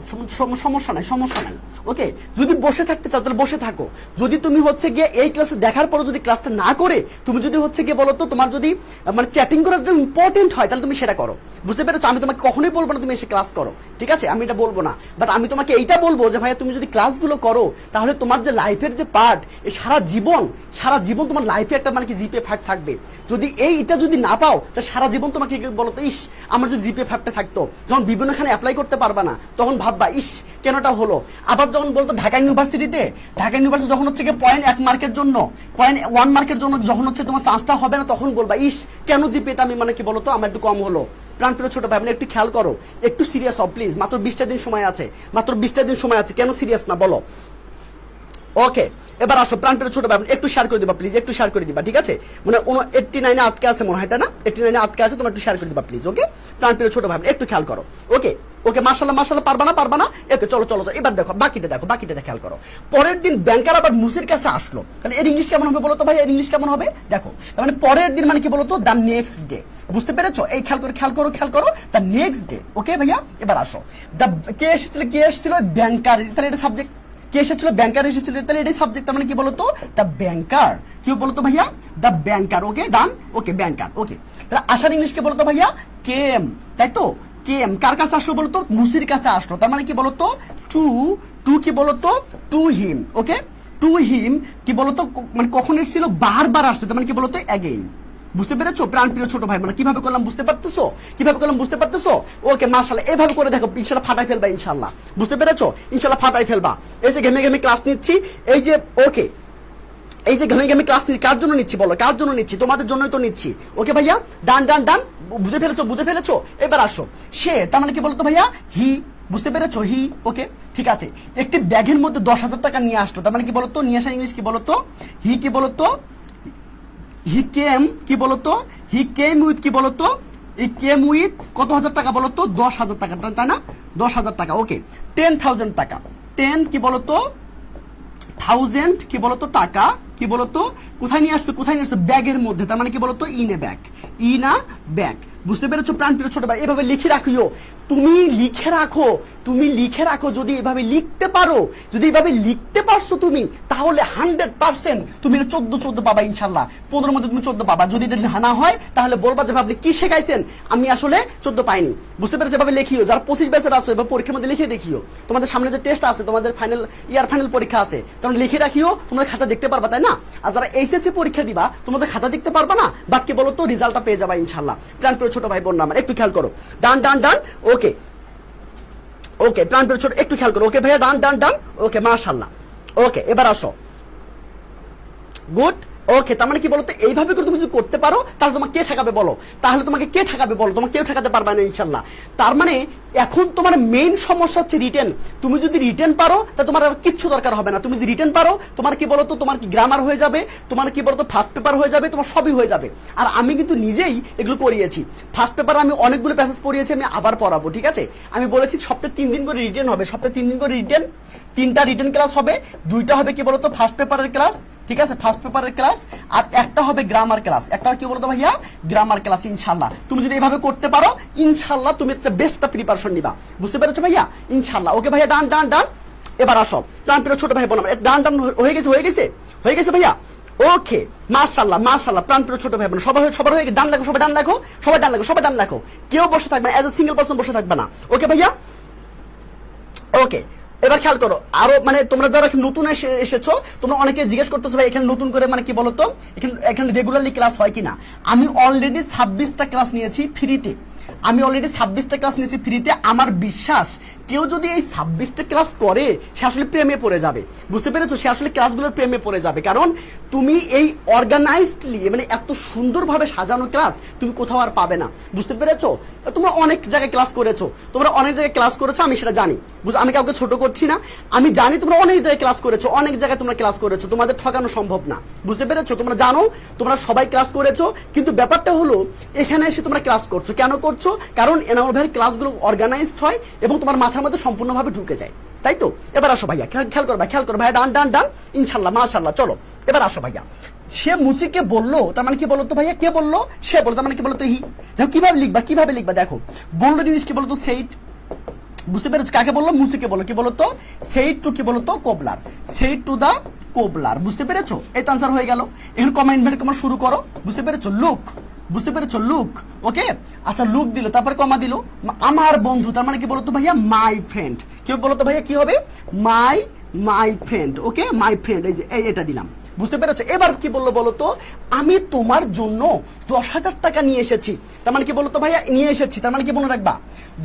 সমস্যা নাই, সমস্যা নাই। ওকে যদি বসে থাকতে চাও তাহলে বসে থাকো। যদি তুমি হচ্ছে গিয়ে এই ক্লাসে দেখার পরও যদি ক্লাসটা না করে তুমি যদি হচ্ছে গিয়ে বলো তো তোমার যদি মানে চ্যাটিং করার জন্য ইম্পর্টেন্ট হয় তাহলে তুমি সেটা করো, বুঝতে পেরেছো? আমি তোমাকে কখনোই বলবো না তুমি এসে ক্লাস করো, ঠিক আছে? আমি এটা বলবো না, বাট আমি তোমাকে এইটা বলবো যে ভাইয়া তুমি যদি ক্লাসগুলো করো তাহলে তোমার যে লাইফের যে পার্ট, এই সারা জীবন তোমার লাইফে একটা মানে কি জিপে ফাইভ থাকবে। যদি এইটা যদি না পাও তাহলে সারা জীবন তোমাকে বলো তো ইস আমার যদি জিপে ফাইভটা থাকতো, যখন বিভিন্নখানে অ্যাপ্লাই করতে পারবা না তখন ভাববা ইস কেনটা হলো। আবার যখন বলতো ঢাকা ইউনিভার্সিটি যখন হচ্ছে গিয়ে পয়েন্ট 1 মার্কের জন্য, পয়েন্ট 1 মার্কের জন্য যখন হচ্ছে তোমার চান্সটা হবে না তখন বলবা ইস কেন জিপিটা আমি মানে কি বলতো আমার একটু কম হলো। প্রাণপ্রিয় ছোট ভাই একটু খেয়াল করো, একটু সিরিয়াস হও প্লিজ। মাত্র 20টা দিন সময় আছে, মাত্র 20টা দিন সময় আছে, কেন সিরিয়াস না বলো? ওকে এবার আসো প্রাণপ্রিয় ছোট ভাই একটু শেয়ার করে দিবা প্লিজ, একটু শেয়ার করে দিবা, ঠিক আছে? মানে 89 আটকে আছে মনে হয়, তাই না? 89 আটকে আছে, তোমরা একটু শেয়ার করে দিবা প্লিজ। ওকে প্রাণপ্রিয় ছোট ভাই একটু খেয়াল করো। ওকে ওকে মাশাআল্লাহ পারবা না। ওকে চলো চলো এবার দেখো বাকিটা খেয়াল করো। পরের দিন ব্যাংকার আবার মুসির কাছে আসলো, তাহলে এর ইংলিশ কেমন হবে বলো তো ভাই? এর ইংলিশ কেমন হবে দেখো। তার মানে পরের দিন মানে কি বলতো দ্য নেক্সট ডে, বুঝতে পেরেছো? এই খেয়াল করো দ্য নেক্সট ডে। ওকে ভাইয়া এবার আসো, দ্য কে এসেছিল ব্যাংকার, তাহলে এটা সাবজেক্ট। কে এসেছিল? ব্যাংকার এসেছিল, তাহলে এটাই সাবজেক্ট। মানে কি বলতো দ্য ব্যাংকার, কি বলতো ভাইয়া দ্য ব্যাংকার। ওকে ডান, ওকে ব্যাংকার। ওকে তাহলে আসার ইংলিশ কে বলতো ভাইয়া কেম, তাই তো? কেম কার কাছে আসলো বলতো? মুসির কাছে আসলো। তার মানে কি বলতো টু কি বলতো to him. Okay to him কি বলতো মানে কখন এসেছিল? বারবার আসছে, তার মানে কি বলতো অ্যাগেইন, বুঝতে পেরেছো প্রাণপ্রিয় ছোট ভাই বোন? কিভাবে করলাম বুঝতে পারতেছো? কিভাবে করলাম বুঝতে পারতেছো? ওকে মাশাআল্লাহ, এভাবে করে দেখো, ইনশাআল্লাহ ফাটাই ফেলবা ইনশাআল্লাহ। বুঝতে পেরেছো? ইনশাআল্লাহ ফাটাই ফেলবা। এই যে ঘেমে ঘেমে ক্লাস নিচ্ছি, এই যে ওকে, এই যে ঘেমে ঘেমে ক্লাস নিচ্ছি, কার জন্য নিচ্ছি বলো? কার জন্য নিচ্ছি? তোমাদের জন্যই তো নিচ্ছি। ওকে ভাইয়া, ডান ডান ডান, বুঝে ফেলেছো? বুঝে ফেলেছো? এবার আসো, সে তার মানে কি বলতো ভাইয়া? হি, বুঝতে পেরেছো? হি, ওকে ঠিক আছে। একটি ব্যাগের মধ্যে 10,000 টাকা নিয়ে আসতো, তার মানে কি বলতো? নিয়ে আসা ইংলিশ কি বলতো? হি কি বলতো? হি কেম কি বলতো? হি কেম উইথ কি বলতো? এই কেম উইথ কত হাজার টাকা বলতো? 10,000 টাকা, তাই না? 10,000 টাকা। ওকে, 10,000 টাকা। 10 কি বলতো? 1000 কি বলতো? টাকা কি বলতো? কোথায় নিয়ে আসছে? কোথায় নিয়ে আসছে? ব্যাগের মধ্যে, তার মানে কি বলতো? In a bag, in a bag. বুঝতে পেরেছো প্রাণপ্রিয় ছোট ভাই? এভাবে লিখে রাখিও, তুমি লিখে রাখো, তুমি লিখে রাখো। যদি এভাবে লিখতে পারো, যদি এভাবে লিখতে পারছো তুমি, তাহলে 100% তুমি 14 পাবা ইনশাল্লাহ। 15 মধ্যে তুমি 14 পাবা। যদি এটা না হয় তাহলে বলবা যে ভাবলে কি শেখাইছেন, আমি আসলে 14 পাইনি। বুঝতে পেরেছো? এভাবে লিখিও। যারা 25 ব্যাচের আছো এবার পরীক্ষার মধ্যে লিখে দেখিও, তোমাদের সামনে যে টেস্ট আছে, তোমাদের ফাইনাল ফাইনাল পরীক্ষা আছে, তোমরা লিখে রাখিও, তোমাদের খাতা দেখতে পারবা, তাই না? আর যারা এইচএসসি পরীক্ষা দিবা, তোমাদের খাতা দেখতে পারবা না, বাট কি বলতো? রেজাল্টটা পেয়ে যাবা ইনশাল্লাহ। প্রাণপ্রিয় ছোট ভাই বোন আমার একটু খেয়াল করো, ডান ডান ডান। ওকে ওকে প্রাণপ্রিয় ছোট একটু খেয়াল করো। ওকে ভাইয়া, ডান ডান ডান। ওকে মাশাআল্লাহ। ওকে এবার আসো, গুড। ওকে, তার মানে কি বলতো? এইভাবে করে তুমি যদি করতে পারো তাহলে তোমাকে কে ঠেকাবে বলো? তাহলে তোমাকে কে ঠেকাবে বলো? তোমাকে কেউ ঠেকাতে পারবে না ইনশাল্লাহ। তার মানে এখন তোমার মেইন সমস্যা হচ্ছে রিটেন। তুমি যদি রিটেন পারো তা তোমার আর কিচ্ছু দরকার হবে না। তুমি যদি রিটেন পারো, তোমার কি বলতো? তোমার কি গ্রামার হয়ে যাবে, তোমার কি বলতো? ফার্স্ট পেপার হয়ে যাবে, তোমার সবই হয়ে যাবে। আর আমি কিন্তু নিজেই এগুলো করিয়েছি। ফার্স্ট পেপারে আমি অনেকগুলো প্যাসেজ পড়িয়েছি, আমি আবার পড়াবো, ঠিক আছে? আমি বলেছি সপ্তাহে 3 দিন করে রিটেন হবে, সপ্তাহে 3 দিন করে রিটেন, 3টা রিটেন ক্লাস হবে, 2টা হবে কি বলতো? ফার্স্ট পেপারের ক্লাস, ঠিক আছে? ফার্স্ট পেপারের ক্লাস, আর একটা হবে গ্রামার ক্লাস। একটা কি বলতো ভাইয়া? গ্রামার ক্লাস ইনশাল্লাহ। তুমি যদি এইভাবে করতে পারো ইনশাল্লাহ তুমি একটা বেস্টটা প্রিপারেশন নিবা। বুঝতে পেরেছো ভাইয়া? ইনশাল্লাহ। ওকে ভাইয়া, ডান ডান ডান। এবার আসো প্রাণপ্রিয় ছোট ভাই বোন, ডান ডান হয়ে গেছে, হয়ে গেছে, হয়ে গেছে ভাইয়া। ওকে মাশাআল্লাহ মাশাআল্লাহ। প্রাণপ্রিয় ছোট ভাই বোন সবার হয়ে ডান লেখো, সবাই ডান লেখো, সবাই ডান লেখো, সবাই ডান লেখো। কেউ বসে থাকবে না, এজ এ সিঙ্গেল পারসন বসে থাকবে না। ওকে ভাইয়া? ওকে, এবার খেয়াল করো, আরো মানে তোমরা যারা নতুন এসেছো, তোমরা অনেকে জিজ্ঞেস করতেছো ভাই এখানে নতুন করে মানে কি বলতো, এখানে রেগুলারলি ক্লাস হয় কিনা। আমি অলরেডি 26টা ক্লাস নিয়েছি ফ্রিতে। আমি অলরেডি 26টা ক্লাস নিয়েছি ফ্রিতে। আমার বিশ্বাস কেউ যদি এই 26টা ক্লাস করে সে আসলে প্রেমে পড়ে যাবে। বুঝতে পেরেছো? সে আসলে ক্লাসগুলোর প্রেমে পড়ে যাবে। কারণ তুমি এই অর্গানাইজডলি মানে এত সুন্দরভাবে সাজানো ক্লাস তুমি কোথাও আর পাবে না। বুঝতে পেরেছো? তোমরা অনেক জায়গায় ক্লাস করেছো, তোমরা অনেক জায়গায় ক্লাস করেছো, আমি সেটা জানি। আমি কাউকে ছোট করছি না, আমি জানি তোমরা অনেক জায়গায় ক্লাস করেছো, অনেক জায়গায় তোমরা ক্লাস করেছো, তোমাদের ঠকানো সম্ভব না। বুঝতে পেরেছো? তোমরা জানো তোমরা সবাই ক্লাস করেছো, কিন্তু ব্যাপারটা হলো এখানে এসে তোমরা ক্লাস করছো কেন করছো? কারণ এনামুল ভাইয়ের ক্লাসগুলো অর্গানাইজড হয় এবং তোমার মাথার মধ্যে সম্পূর্ণভাবে ঢুকে যায়, তাই তো? এবার আসো ভাইয়া, খেয়াল করো ভাই, খেয়াল করো ভাইয়া, ডান ডান ডান ইনশাল্লাহ মাশাআল্লাহ। চলো এবার আসো ভাইয়া। সে মুচিকে বললো, তার মানে কি বলতো ভাইয়া? কে বললো? সে বলতো, তার মানে কি বলতো? হি। দেখো কিভাবে লিখবা, কিভাবে লিখবা দেখো। বললো জিনিস কি বলতো? সেইট। বুঝতে পেরেছো? কাকে বললো? মুসিকে বললো। কি বলতো? সেইট টু কি বলতো? Cobbler. Said to the cobbler. বুঝতে পেরেছো? এই তো আনসার হয়ে গেল। এখন কমেন্ট ভেট কমা শুরু করো। বুঝতে পেরেছো? লুক। বুঝতে পেরেছো? লুক। ওকে, আচ্ছা লুক দিল, তারপরে কমা দিল, আমার বন্ধু, তার মানে কি বলতো ভাইয়া? My friend. কি বলতো ভাইয়া? কি হবে? My friend. Okay, my friend, এই যে এটা দিলাম। বুঝতে পেরেছো? এবার কি বললো বলতো? আমি তোমার জন্য 10,000 টাকা নিয়ে এসেছি। তার মানে কি বলতো ভাইয়া? নিয়ে এসেছি, তার মানে কি মনে রাখবা?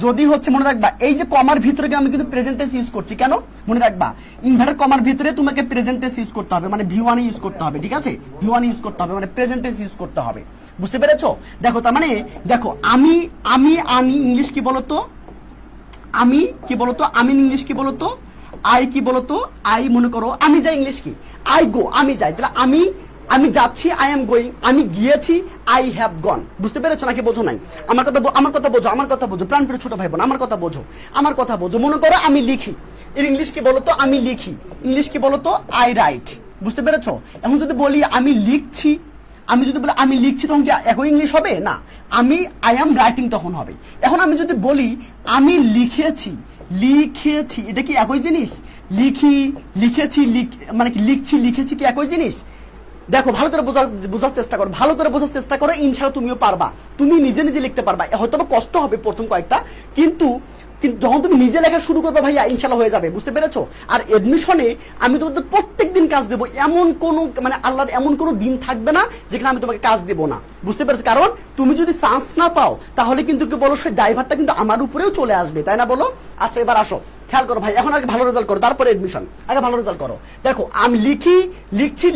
যদি হচ্ছে মনে রাখবা এই যে কমার ভিতরে আমি কিন্তু প্রেজেন্ট টেন্স ইউজ করছি, কেন মনে রাখবা? ইনভার্টেড কমার ভিতরে তোমাকে প্রেজেন্ট টেন্স ইউজ করতে হবে, মানে V1 ইউজ করতে হবে, ঠিক আছে? V1 ইউজ করতে হবে, মানে প্রেজেন্ট টেন্স ইউজ করতে হবে। বুঝতে পেরেছো? দেখো তার মানে দেখো, আমি ইংলিশ কি বলতো? আমি কি বলতো? আমি ইংলিশ কি বলতো? আই কি বলতো? আই মনে করো আমি যাই, ইংলিশ কি? আই গো, আমি যাই। তাহলে আমি যাচ্ছি, আই এম গোয়িং। আমি গিয়েছি, আই হ্যাভ গন। বুঝতে পেরেছো নাকি বোঝো নাই? আমার কথা বোঝো প্রাণপ্রিয় ছোট ভাই বোন, আমার কথা বোঝো। মনে করো আমি লিখি, এর ইংলিশ কি বলতো? আমি লিখি। ইংলিশ কি বলতো? I right. বুঝতে পেরেছো? এখন যদি বলি আমি লিখছি, আমি যদি বলি আমি লিখছি, তখন কি একই ইংলিশ হবে? না, আই অ্যাম রাইটিং তখন হবে। এখন আমি যদি বলি আমি লিখেছি, এটা কি একই জিনিস? লিখেছি মানে কি লিখছি, লিখেছি কি একই জিনিস? দেখো ভালো করে বোঝার চেষ্টা করো, ইনশাআল্লাহ তুমিও পারবা, তুমি নিজে লিখতে পারবা। হয়তো কষ্ট হবে প্রথম কয়েকটা, কিন্তু কিন্তু যখন তুমি নিজে লেখা শুরু করবে ভাইয়া ইনশাল্লাহ হয়ে যাবে, বুঝতে পেরেছো? আর এডমিশনে আমি তোমাদের প্রত্যেক দিন কাজ দেবো, এমন কোন মানে আল্লাহর এমন কোনো দিন থাকবে না যেখানে আমি তোমাকে কাজ দেবো না, বুঝতে পেরেছো? কারণ তুমি যদি চান্স না পাও তাহলে কিন্তু কি বলো, সেই ড্রাইভারটা কিন্তু আমার উপরেও চলে আসবে, তাই না বলো? আচ্ছা এবার আসো, খেয়াল করো ভাই, এখন আগে ভালো রেজাল্ট করো, তারপরে এডমিশন, আগে ভালো রেজাল্ট করো। দেখো আমি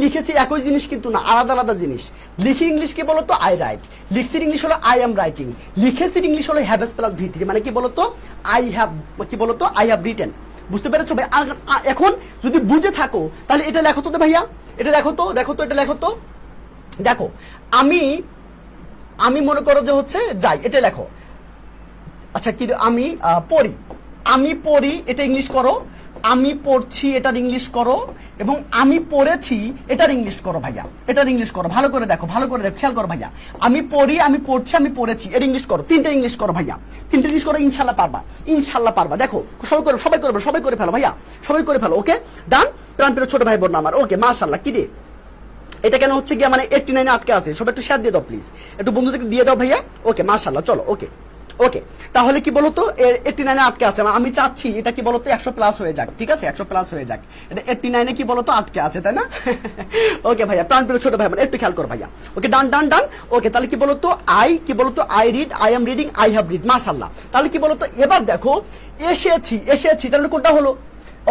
লিখেছি একই জিনিস কিন্তু না, আলাদা আলাদা জিনিস। লিখি ইংলিশ কি বলতো, আই রাইট। লিখছির ইংলিশ হলো আই এম রাইটিং। লিখেছির ইংলিশ হলো হ্যাভ প্লাস ভি3, মানে কি বলতো, আই হ্যাভ, কি বলতো, আই হ্যাভ রিটেন, বুঝতে পেরেছো ভাই? এখন যদি বুঝে থাকো তাহলে এটা লেখো তো ভাইয়া, এটা লেখো তো, দেখো তো, এটা লেখো তো। দেখো আমি মনে করো যে হচ্ছে যাই, এটা লেখো। আচ্ছা কি, আমি পড়ি এটা ইংলিশ করো, আমি পড়ছি এটার ইংলিশ করো, এবং আমি পড়েছি এটার ইংলিশ করো ভাইয়া, এটার ইংলিশ করো। ভালো করে দেখো, খেয়াল করো ভাইয়া। আমি পড়ি, আমি পড়ছি, আমি পড়েছি, এর ইংলিশ করো। তিনটা ইংলিশ করো ভাইয়া, তিনটা ইংলিশ করো, ইনশাল্লাহ পারবা। দেখো সবাই করে ফেলো ভাইয়া, সবাই করে ফেলো। ওকে ডান। প্রাণপ্রিয় ছোট ভাই বোন আমার, ওকে মাশাআল্লাহ। কি রে এটা কেন হচ্ছে গিয়া মানে 89 আটকে আছে? সবাই একটু শেয়ার দিয়ে দাও প্লিজ, একটু বন্ধুদেরকে দিয়ে দাও ভাইয়া। ওকে মাশাআল্লাহ, চলো। ওকে তাহলে কি বলতো 89 আটকে আছে, আমি চাচ্ছি এটা কি বলতো 100 প্লাস হয়ে যাক, ঠিক আছে? 100 প্লাস হয়ে যাক, এটা 89 কি বলতো আটকে আছে, তাই না? ওকে ভাইয়া, প্রাণপ্রিয় ছোট ভাই মানে একটু খেয়াল কর ভাইয়া। ওকে ডান। ওকে তাহলে কি বলতো I read, I am reading, I have read, মাশাআল্লাহ। তাহলে কি বলতো এবার দেখো এসেছি তাহলে কোনটা হলো?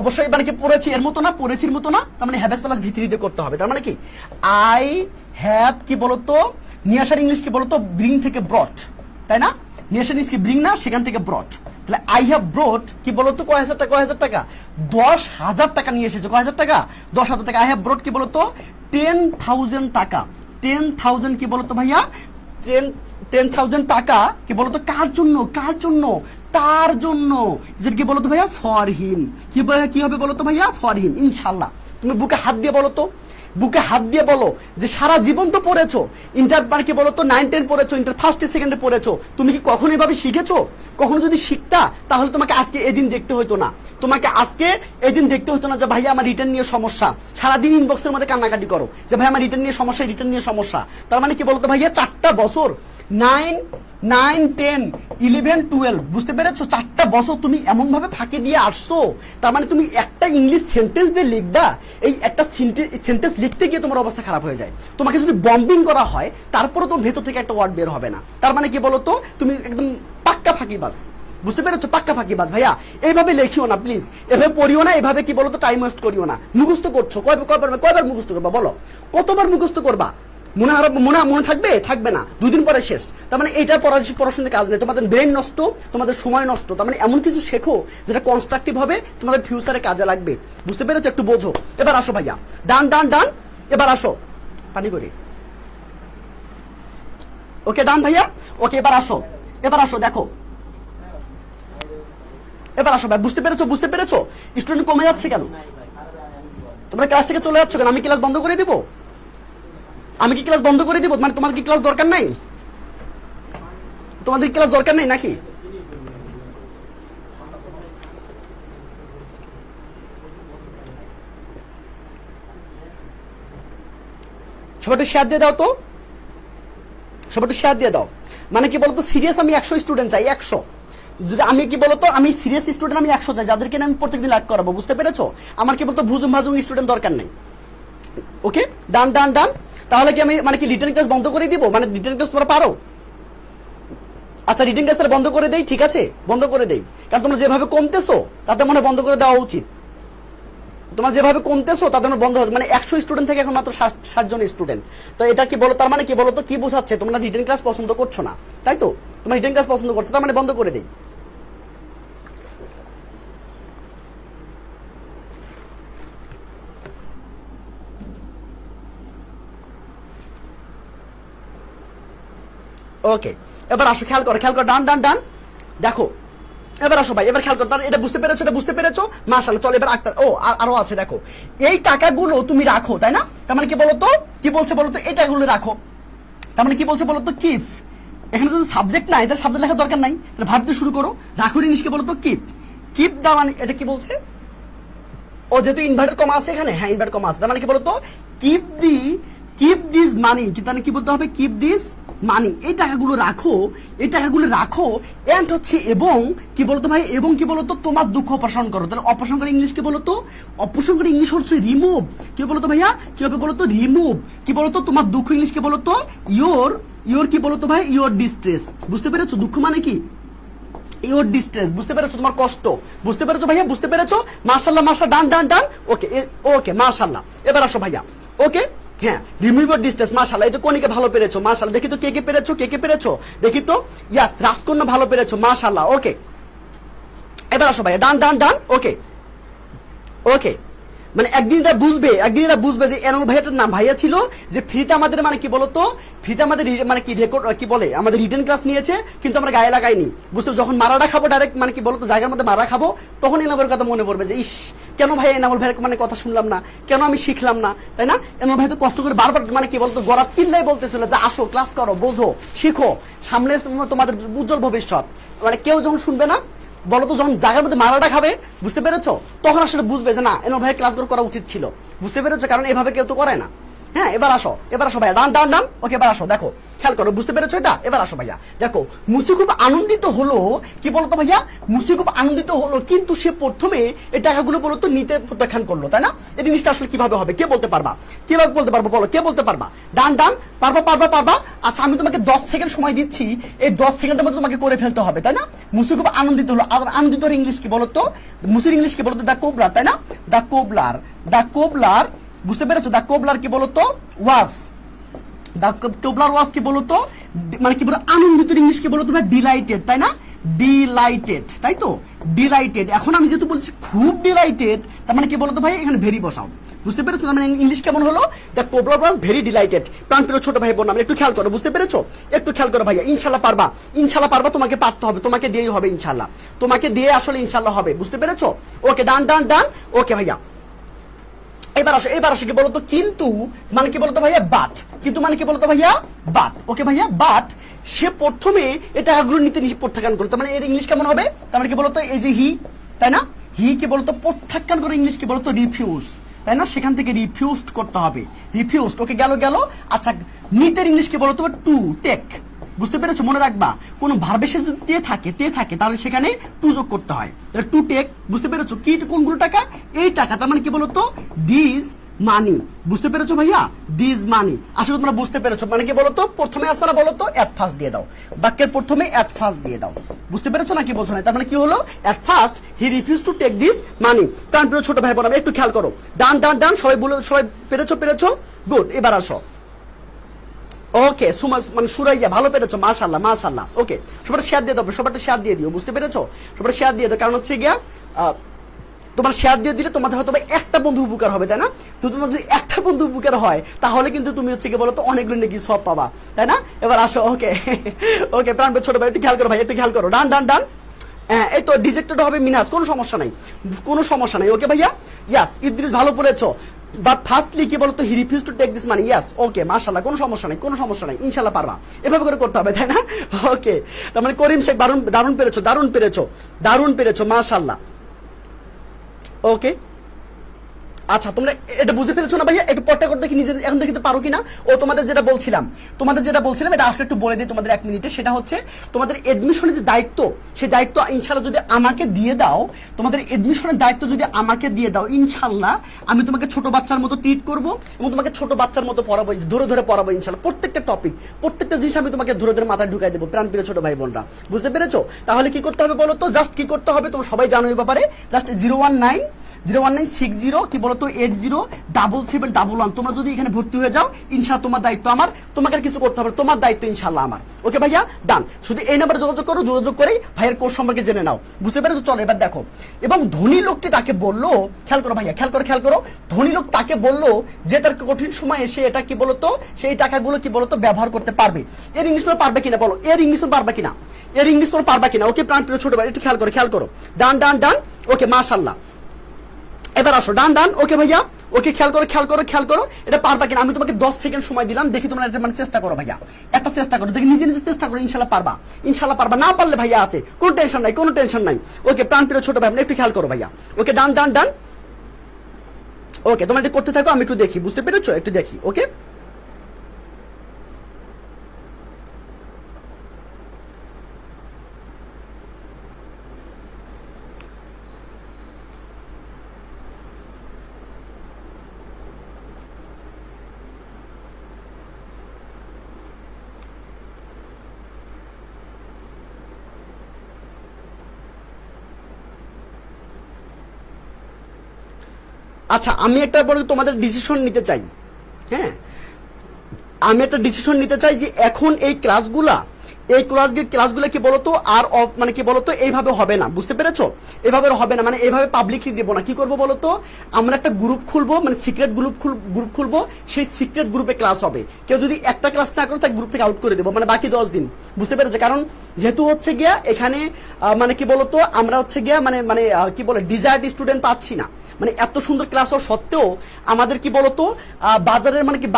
অবশ্যই মানে কি পড়েছি এর মতো না, পড়েছির মতো না, তার মানে হ্যাভ প্লাস ভি3 দিয়ে করতে হবে। তার মানে কি আই হ্যাভ কি বলতো নিয়ে আসার ইংলিশ কি বলতো ব্রিং থেকে ব্রট, তাই না? নিয়ে আসার ইংলিশ কি ব্রিং না, সেখান থেকে ব্রট। তাহলে আই হ্যাভ ব্রট কি বলতো কয় হাজার টাকা 10,000 টাকা নিয়ে এসেছে। কয় হাজার টাকা? 10,000 টাকা। আই হ্যাভ ব্রট কি বলতো 10,000 টাকা। 10,000 কি বলতো ভাইয়া 10,000 টাকা কি বলতো কার জন্য? তার জন্য। যেটা কি বলতো ভাইয়া ফর হিম। কি হবে বলতো ভাইয়া ফর হিম। ইনশাল্লাহ তুমি বুকে হাত দিয়ে বলো যে সারা জীবন তো পড়েছো, ইন্টার কি বলতো 9-10 পড়েছো, ইন্টার ফার্স্টে সেকেন্ডে পড়েছো, তুমি কি কখনো এভাবে শিখেছো? কখনো যদি শিখতা তাহলে তোমাকে আজকে এদিন দেখতে হতো না, যে ভাইয়া আমার রিটার্ন নিয়ে সমস্যা। সারাদিন ইনবক্সের মধ্যে কান্নাকাটি করো যে ভাই আমার রিটার্ন নিয়ে সমস্যা। তার মানে কি বলতো ভাইয়া 4টা বছর 9, 10, 11, 12, বুঝতে পেরেছো? 4টা বছর তুমি এমন ভাবে ফাঁকি দিয়ে আসছো। তার মানে তুমি একটা ইংলিশ সেন্টেন্স দিয়ে লিখবা, এই একটা সেন্টেন্স লিখতে গিয়ে তোমার অবস্থা খারাপ হয়ে যায়। তোমাকে যদি বম্বিং করা হয় তারপরে তোমার ভেতর থেকে একটা ওয়ার্ড বের হবে না। তার মানে কি বলতো তুমি একদম পাক্কা ফাঁকিবাজ, বুঝতে পেরেছো? পাক্কা ফাঁকিবাজ ভাইয়া। এইভাবে লেখিও না প্লিজ, এভাবে পড়িও না, এভাবে কি বলতো টাইম ওয়েস্ট করিও না। মুখস্থ করছো, কয়বার মুখস্থ করবা বলো? কতবার মুখস্থ করবা? মনে থাকবে না, 2 দিন পরে শেষ। তার মানে এটা পড়াশোনার কাজ নেই, তোমাদের ব্রেন নষ্ট, তোমাদের সময় নষ্ট। তার মানে এমন কিছু শেখো যেটা কনস্ট্রাকটিভ হবে, তোমাদের ফিউচারে কাজে লাগবে, বুঝতে পেরেছো? একটু বোঝো। এবার আসো ভাইয়া, ডান। এবার আসো পানি করে। ওকে ডান ভাইয়া। ওকে এবার আসো দেখো, এবার আসো ভাই। বুঝতে পেরেছো স্টুডেন্ট কমে যাচ্ছে কেন? তোমরা ক্লাস থেকে চলে যাচ্ছ কেন? আমি ক্লাস বন্ধ করে দিব? কি ক্লাস বন্ধ করে দিব? মানে তোমার কি ক্লাস দরকার নাই? তোমাদের ক্লাস দরকার নেই নাকি? সবাই শেয়ার দিয়ে দাও তো, মানে কি বলতো সিরিয়াস আমি 100 স্টুডেন্ট চাই, 100। যদি আমি কি বলতো আমি সিরিয়াস স্টুডেন্ট আমি 100 চাই, যাদেরকে আমি প্রত্যেকদিন লাইক করাবো, বুঝতে পেরেছো? আমার কি বলতো ভুজুম ভাজুম স্টুডেন্ট দরকার নেই। ওকে ডান। তাহলে কি আমি মানে কি রিটেন ক্লাস বন্ধ করে দিব? মানে রিটেন ক্লাস তোমরা পারো? আচ্ছা রিটেন ক্লাস তাহলে বন্ধ করে দেই, ঠিক আছে বন্ধ করে দেই। কারণ তোমরা যেভাবে কমতেছো তাতে মনে বন্ধ করে দেওয়া উচিত। তোমরা যেভাবে কমতেছো তাতে বন্ধ হচ্ছে, মানে 100 স্টুডেন্ট থেকে এখন মাত্র 60 জন স্টুডেন্ট। তো এটা কি বলো? তার মানে কি বলতো কি বোঝাচ্ছে? তোমরা রিটেন ক্লাস পছন্দ করছো না, তাই তো? তোমরা রিটেন ক্লাস পছন্দ করছো, তার মানে বন্ধ করে দেই। ওকে এবার আসো, খেয়াল করো ডান। দেখো এবার আসো ভাই, এবার খেয়াল করো, এটা বুঝতে পেরেছো? মাশাআল্লাহ। চলো এবার আরো আছে দেখো। এই টাকাগুলো তুমি রাখো, তাই না? তার মানে কি বলতো কি বলছে বলতো এই টাকাগুলো রাখো। তার মানে কি বলছে বলতো কিপ। এখানে যদি সাবজেক্ট নাই, তাহলে সাবজেক্ট লেখার দরকার নাই, তাহলে ভাবতে শুরু করো। রাখো জিনিসকে বলতো কিপ দা, মানে এটা কি বলছে? ও যেহেতু ইনভার্টার কমা আছে এখানে, হ্যাঁ ইনভার্টার কমা আছে, তার মানে কি বলতো কিপ দিস মানি, কি তাহলে কি বলতে হবে? কিপ দিস মানি, এই টাকাগুলো রাখো, এই টাকাগুলো রাখো। এন্ড হচ্ছে এবং কি বলতো ভাই, এবং কি বলতো তোমার দুঃখ অপসারণ করো। তাহলে অপসারণ করে ইংলিশ কি বলতো, অপসারণ করে ইংলিশ হচ্ছে রিমুভ। কি বলতো ভাইয়া, কি হবে বলতো, রিমুভ। কি বলতো তোমার দুঃখ ইংলিশ কি বলতো, ইয়োর কি বলতো ভাই, ইয়োর ডিস্ট্রেস। বুঝতে পেরেছো, দুঃখ মানে কি, ইয়োর ডিস্ট্রেস। বুঝতে পেরেছো, তোমার কষ্ট। বুঝতে পেরেছো ভাইয়া, বুঝতে পেরেছো? মাশাআল্লাহ, মাশাআল্লাহ, ডান ডান ডান। ওকে ওকে, মাশাআল্লাহ। এবার আসো ভাইয়া। ওকে, হ্যাঁ, রিমুভ ইয়োর ডিস্ট্রেস। মাশাআল্লাহ, এই তো কনিকে ভালো পেরেছো, মাশাআল্লাহ। দেখি তো কে কে পেরেছো, কে কে পেরেছো দেখি তো। ইয়াস, রাজকন্যা ভালো পেরেছো, মাশাআল্লাহ। ওকে, এবার আসো ভাইয়া, ডান ডান ডান। ওকে ওকে, মানে একদিন এটা বুঝবে যে এনামুল ভাইয়াটার নাম ভাইয়া ছিল, যে ফ্রিতে আমাদের মানে কি বলতো, ফ্রিতে আমাদের মানে কি রেকর্ড কি বলে, আমাদের রিটেন ক্লাস নিয়েছে, কিন্তু আমরা গায়ে লাগাইনি। বুঝতে, যখন মারাটা খাবো ডাইরেক্ট মানে কি বলতো জায়গার মধ্যে মারা খাবো, তখন এনামুলের কথা মনে পড়বে যে ইস, কেন ভাই এনামুল ভাইয়ের মানে কথা শুনলাম না, কেন আমি শিখলাম না, তাই না? এনামুল ভাই তো কষ্ট করে বারবার মানে কি বলতো গলা চিল্লাই বলতেছিল যে আসো, ক্লাস করো, বোঝো, শিখো, সামনে তোমাদের উজ্জ্বল ভবিষ্যৎ। মানে কেউ যখন শুনবে না বলতো, যখন জায়গার মধ্যে মারাটা খাবে, বুঝতে পেরেছো, তখন আসলে বুঝবে যে না, এনামুল ভাইয়ের ক্লাসগুলো করা উচিত ছিল। বুঝতে পেরেছো, কারণ এভাবে কেউ তো করে না। হ্যাঁ, এবার আসো ভাইয়া, ডান ডান ডান। ওকে, এবার আসো, দেখো, খেয়াল করো, বুঝতে পেরেছো এটা? এবার আসো ভাইয়া, দেখো, মুসি খুব আনন্দিত হলো, কি বলতো ভাইয়া, মুসি খুব আনন্দিত হলো, কিন্তু সে প্রথমে এই টাকাগুলো বলতো নিতে প্রত্যাখ্যান করলো, তাই না? এই জিনিসটা আসলে কিভাবে হবে, কে বলতে পারবা, কিভাবে বলতে পারবো বলো, কে বলতে পারবা? ডান ডান, পারবা। আচ্ছা, আমি তোমাকে 10 সেকেন্ড সময় দিচ্ছি, এই 10 সেকেন্ডের মধ্যে তোমাকে করে ফেলতে হবে, তাই না? মুসি খুব আনন্দিত হলো, আর আনন্দিত ইংলিশ কি বলতো, মুসির ইংলিশ কি বলতো, দা কোবলার, তাই না? দা কোবলার। বুঝতে পেরেছো, দা কোবলার কি বলতো, ওয়াজ। দা কোবলার ওয়াজ কি বলতো, মানে কি বলতো আনন্দিত ইংলিশ কি বলতো, ডিলাইটেড, তাই না? ডিলাইটেড, তাই তো, ডিলাইটেড। এখন আমি যেহেতু বলছি খুব ডিলাইটেড, তার মানে কি বলতো ভাই, এখানে ভেরি বসাও। বুঝতে পেরেছো, তার মানে ইংলিশ কেমন হলো, the cobbler was very delighted. প্রাণপ্রিয় ছোট ভাই বোন, একটু খেয়াল করো, বুঝতে পেরেছো, একটু খেয়াল করো ভাইয়া। ইনশাল্লাহ পারবা, তোমাকে পারতে হবে, তোমাকে দিয়েই হবে ইনশাল্লাহ, তোমাকে দিয়ে আসলে ইনশাল্লাহ হবে। বুঝতে পেরেছো? ওকে, ডান ডান ডান। ওকে ভাইয়া, এবার আসো কি বলতো, কিন্তু মানে কি বলতো ভাইয়া, বাট। কিন্তু মানে কি বলতো ভাইয়া, বাট। ওকে ভাইয়া, বাট সে প্রথমে এটা টাকাগুলো নিতে প্রত্যাখ্যান করতো, মানে এর ইংলিশ কেমন হবে, তার মানে কি বলতো, এই যে হি, তাই না? হি কি বলতো প্রত্যাখ্যান করে ইংলিশ কি বলতো, রিফিউজ, তাই না? সেখান থেকে রিফিউজড করতে হবে, রিফিউজড। ওকে, গেল। আচ্ছা, নিতের ইংলিশ কি বলতো, টু টেক। বুঝতে পেরেছো, মনে রাখবা, কোন ভার্বে শেষে যদি তে থাকে তাহলে সেখানে টু যোগ করতে হয়, টু টেক। বুঝতে পেরেছো, কি কোনগুলো টাকা, এই টাকা, তার মানে কি বলতো, দিস মানি। বুঝতে পেরেছো ভাইয়া, দিস মানি। আসলে তোমরা বুঝতে পেরেছো, মানে কি বলতো, প্রথমে আসছে না বলতো, এট ফার্স্ট দিয়ে দাও, বাক্যের প্রথমে এট ফার্স্ট দিয়ে দাও। বুঝতে পেরেছো নাকি বোঝো না? তার মানে কি হলো, at first he refuse to take this money. প্রাণপ্রিয় ছোট ভাই বোনেরা একটু খেয়াল করো, ডান ডান ডান, সবাই পেরেছো, গুড। এবার আসো, ওকে, মানে সুরাইয়া ভালো পেরেছো, মাশাআল্লাহ। ওকে, সবাই শেয়ার দিয়ে দাও, সবাইটা শেয়ার দিয়ে দিও। বুঝতে পেরেছো, সবাই শেয়ার দিয়ে দাও, কারণ হচ্ছে গিয়া তোমার শেয়ার দিয়ে দিলে তোমাদের হয়তো একটা বন্ধু উপকার হবে, তাই না? তো তোমার যদি একটা বন্ধু উপকার হয়, তাহলে কিন্তু তুমি হচ্ছে কি বলতো অনেকগুলো নাকি সব পাবা, তাই না? এবার আসো, ওকে, প্রাণপ্রিয় ছোট ভাই, একটু খেয়াল করো ভাই, একটু খেয়াল করো, ডান ডান ডান। এই তো ডিজেক্টেড হবে মিনাজ, কোনো সমস্যা নাই। ওকে ভাইয়া, ইয়াস, ইদ্রিস ভালো পড়েছো। বাট ফার্স্টলি কি বলতো, he refuse to take this money. Yes, okay, মাশাআল্লাহ, কোনো সমস্যা নাই, ইনশাআল্লাহ পারবা। এভাবে করে করতে হবে, তাই না? ওকে, তার মানে করিম শেখ দারুণ পেরেছো, মাশাআল্লাহ। ওকে, আচ্ছা, তোমরা এটা বুঝে ফেলছো না ভাইয়া? একটু পড়টা করতে কি নিজের এখন দেখিতে পারো কিনা? ও তোমাদের যেটা বলছিলাম এটা আসলে একটু বলে দিই তোমাদের 1 মিনিটে। সেটা হচ্ছে তোমাদের এডমিশনের যে দায়িত্ব, সেই দায়িত্ব ইনশাআল্লাহ যদি আমাকে দিয়ে দাও, তোমাদের এডমিশনের দায়িত্ব যদি আমাকে দিয়ে দাও, ইনশাআল্লাহ আমি তোমাকে ছোট বাচ্চার মতো ট্রিট করব এবং তোমাকে ছোট বাচ্চার মতো পড়াবো, ধরে পড়াবো ইনশাআল্লাহ। প্রত্যেকটা টপিক, প্রত্যেকটা জিনিস আমি তোমাকে ধরে মাথায় ঢুকাই দেবো, প্রাণপ্রিয় ছোট ভাই বোনরা। বুঝতে পেরেছো? তাহলে কি করতে হবে বলো তো, জাস্ট কি করতে হবে, তোমরা সবাই জানো এই ব্যাপারে। জাস্ট 01960 কি বলতো 807711, তোমরা যদি এখানে ভর্তি হয়ে যাও, ইনশাআল্লাহ তোমার দায়িত্ব আমার, তোমাকে আর কিছু করতে হবে, তোমার দায়িত্ব ইনশাআল্লাহ আমার। ওকে ভাইয়া, ডান। শুধু এই নাম্বারে যোগাযোগ করেই ভাইয়ের কোর্স সম্পর্কে জেনে নাও। বুঝতে পেরেছো? চলো এবার দেখো, এবং ধনী লোকটি তাকে বললো, খেয়াল করো ভাইয়া, খেয়াল করো, ধনী লোক তাকে বললো যে তার কঠিন সময় এসে এটা কি বলতো, সেই টাকাগুলো কি বলতো ব্যবহার করতে পারবে। এর ইংলিশ তোমরা পারবে কিনা বলো, এর ইংলিশ তোমরা পারবা কিনা? ওকে প্রাণপ্রিয় ছোট ভাই, একটু খেয়াল করো, ডান। ওকে, মাশাআল্লাহ। এবার আসো, ডান। ওকে ভাইয়া, ওকে, খেয়াল করো, এটা পারবা কিনা? আমি তোমাকে 10 সেকেন্ড সময় দিলাম, দেখি তোমরা এটা মানে চেষ্টা করো ভাইয়া, একটা চেষ্টা করো, দেখি নিজে চেষ্টা করো, ইনশাআল্লাহ পারবা। না পারলে ভাইয়া আছে, কোনো টেনশন নাই। ওকে, প্রাণপ্রিয় ছোট ভাই, একটু খেয়াল করো ভাইয়া। ওকে, ডান। ওকে, তোমরা এটা করতে থাকো, আমি একটু দেখি। বুঝতে পেরেছো? একটু দেখি। ওকে, আচ্ছা আমি একটা বলে তোমাদের ডিসিশন নিতে চাই। হ্যাঁ, আমি একটা ডিসিশন নিতে চাই যে এখন এই ক্লাসগুলো কি বলতো আর অফ মানে কি বলতো এইভাবে হবে না, বুঝতে পেরেছো? এইভাবে হবে না, মানে এইভাবে পাবলিকলি দেবো না। কি করবো বলতো, আমরা একটা গ্রুপ খুলবো, মানে সিক্রেট গ্রুপ খুলবো, সেই সিক্রেট গ্রুপে ক্লাস হবে। কেউ যদি একটা ক্লাস না করে তাকে গ্রুপ থেকে আউট করে দেবো, মানে বাকি 10 দিন, বুঝতে পেরেছো? কারণ যেহেতু হচ্ছে গিয়া এখানে মানে কি বলতো আমরা হচ্ছে গিয়া মানে মানে কি বলে ডিজায়ার্ড স্টুডেন্ট পাচ্ছি না। মানে এত সুন্দর ক্লাস হওয়া সত্ত্বেও আমাদের কি বলতো বাজারের মানে কি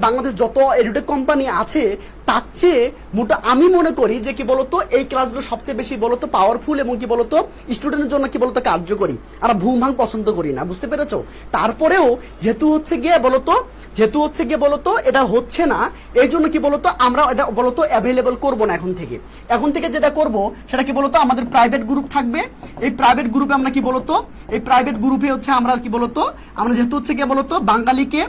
বাংলাদেশ যত এডুটেক কোম্পানি আছে তার চেয়ে মোটা আমি মনে করি যে কি বলতো এই ক্লাসগুলো সবচেয়ে বেশি বলতো পাওয়ারফুল এবং কি বলতো স্টুডেন্টের জন্য কি বলতো কার্যকরী। আমরা ভুম ভাং পছন্দ করি না, বুঝতে পেরেছো? তারপরেও যেহেতু হচ্ছে গিয়ে বলতো এটা হচ্ছে না, এই জন্য কি বলতো আমরা এটা বলতো অ্যাভেলেবল করবো না এখন থেকে যেটা করব সেটা কি বলতো আমাদের প্রাইভেট গ্রুপ থাকবে। এই প্রাইভেট গ্রুপে আমরা কি বলতো এই প্রাইভেট গ্রুপে হচ্ছে আমরা কি বলতো আমরা যেহেতু হচ্ছে গিয়ে বলতো বাঙালিকে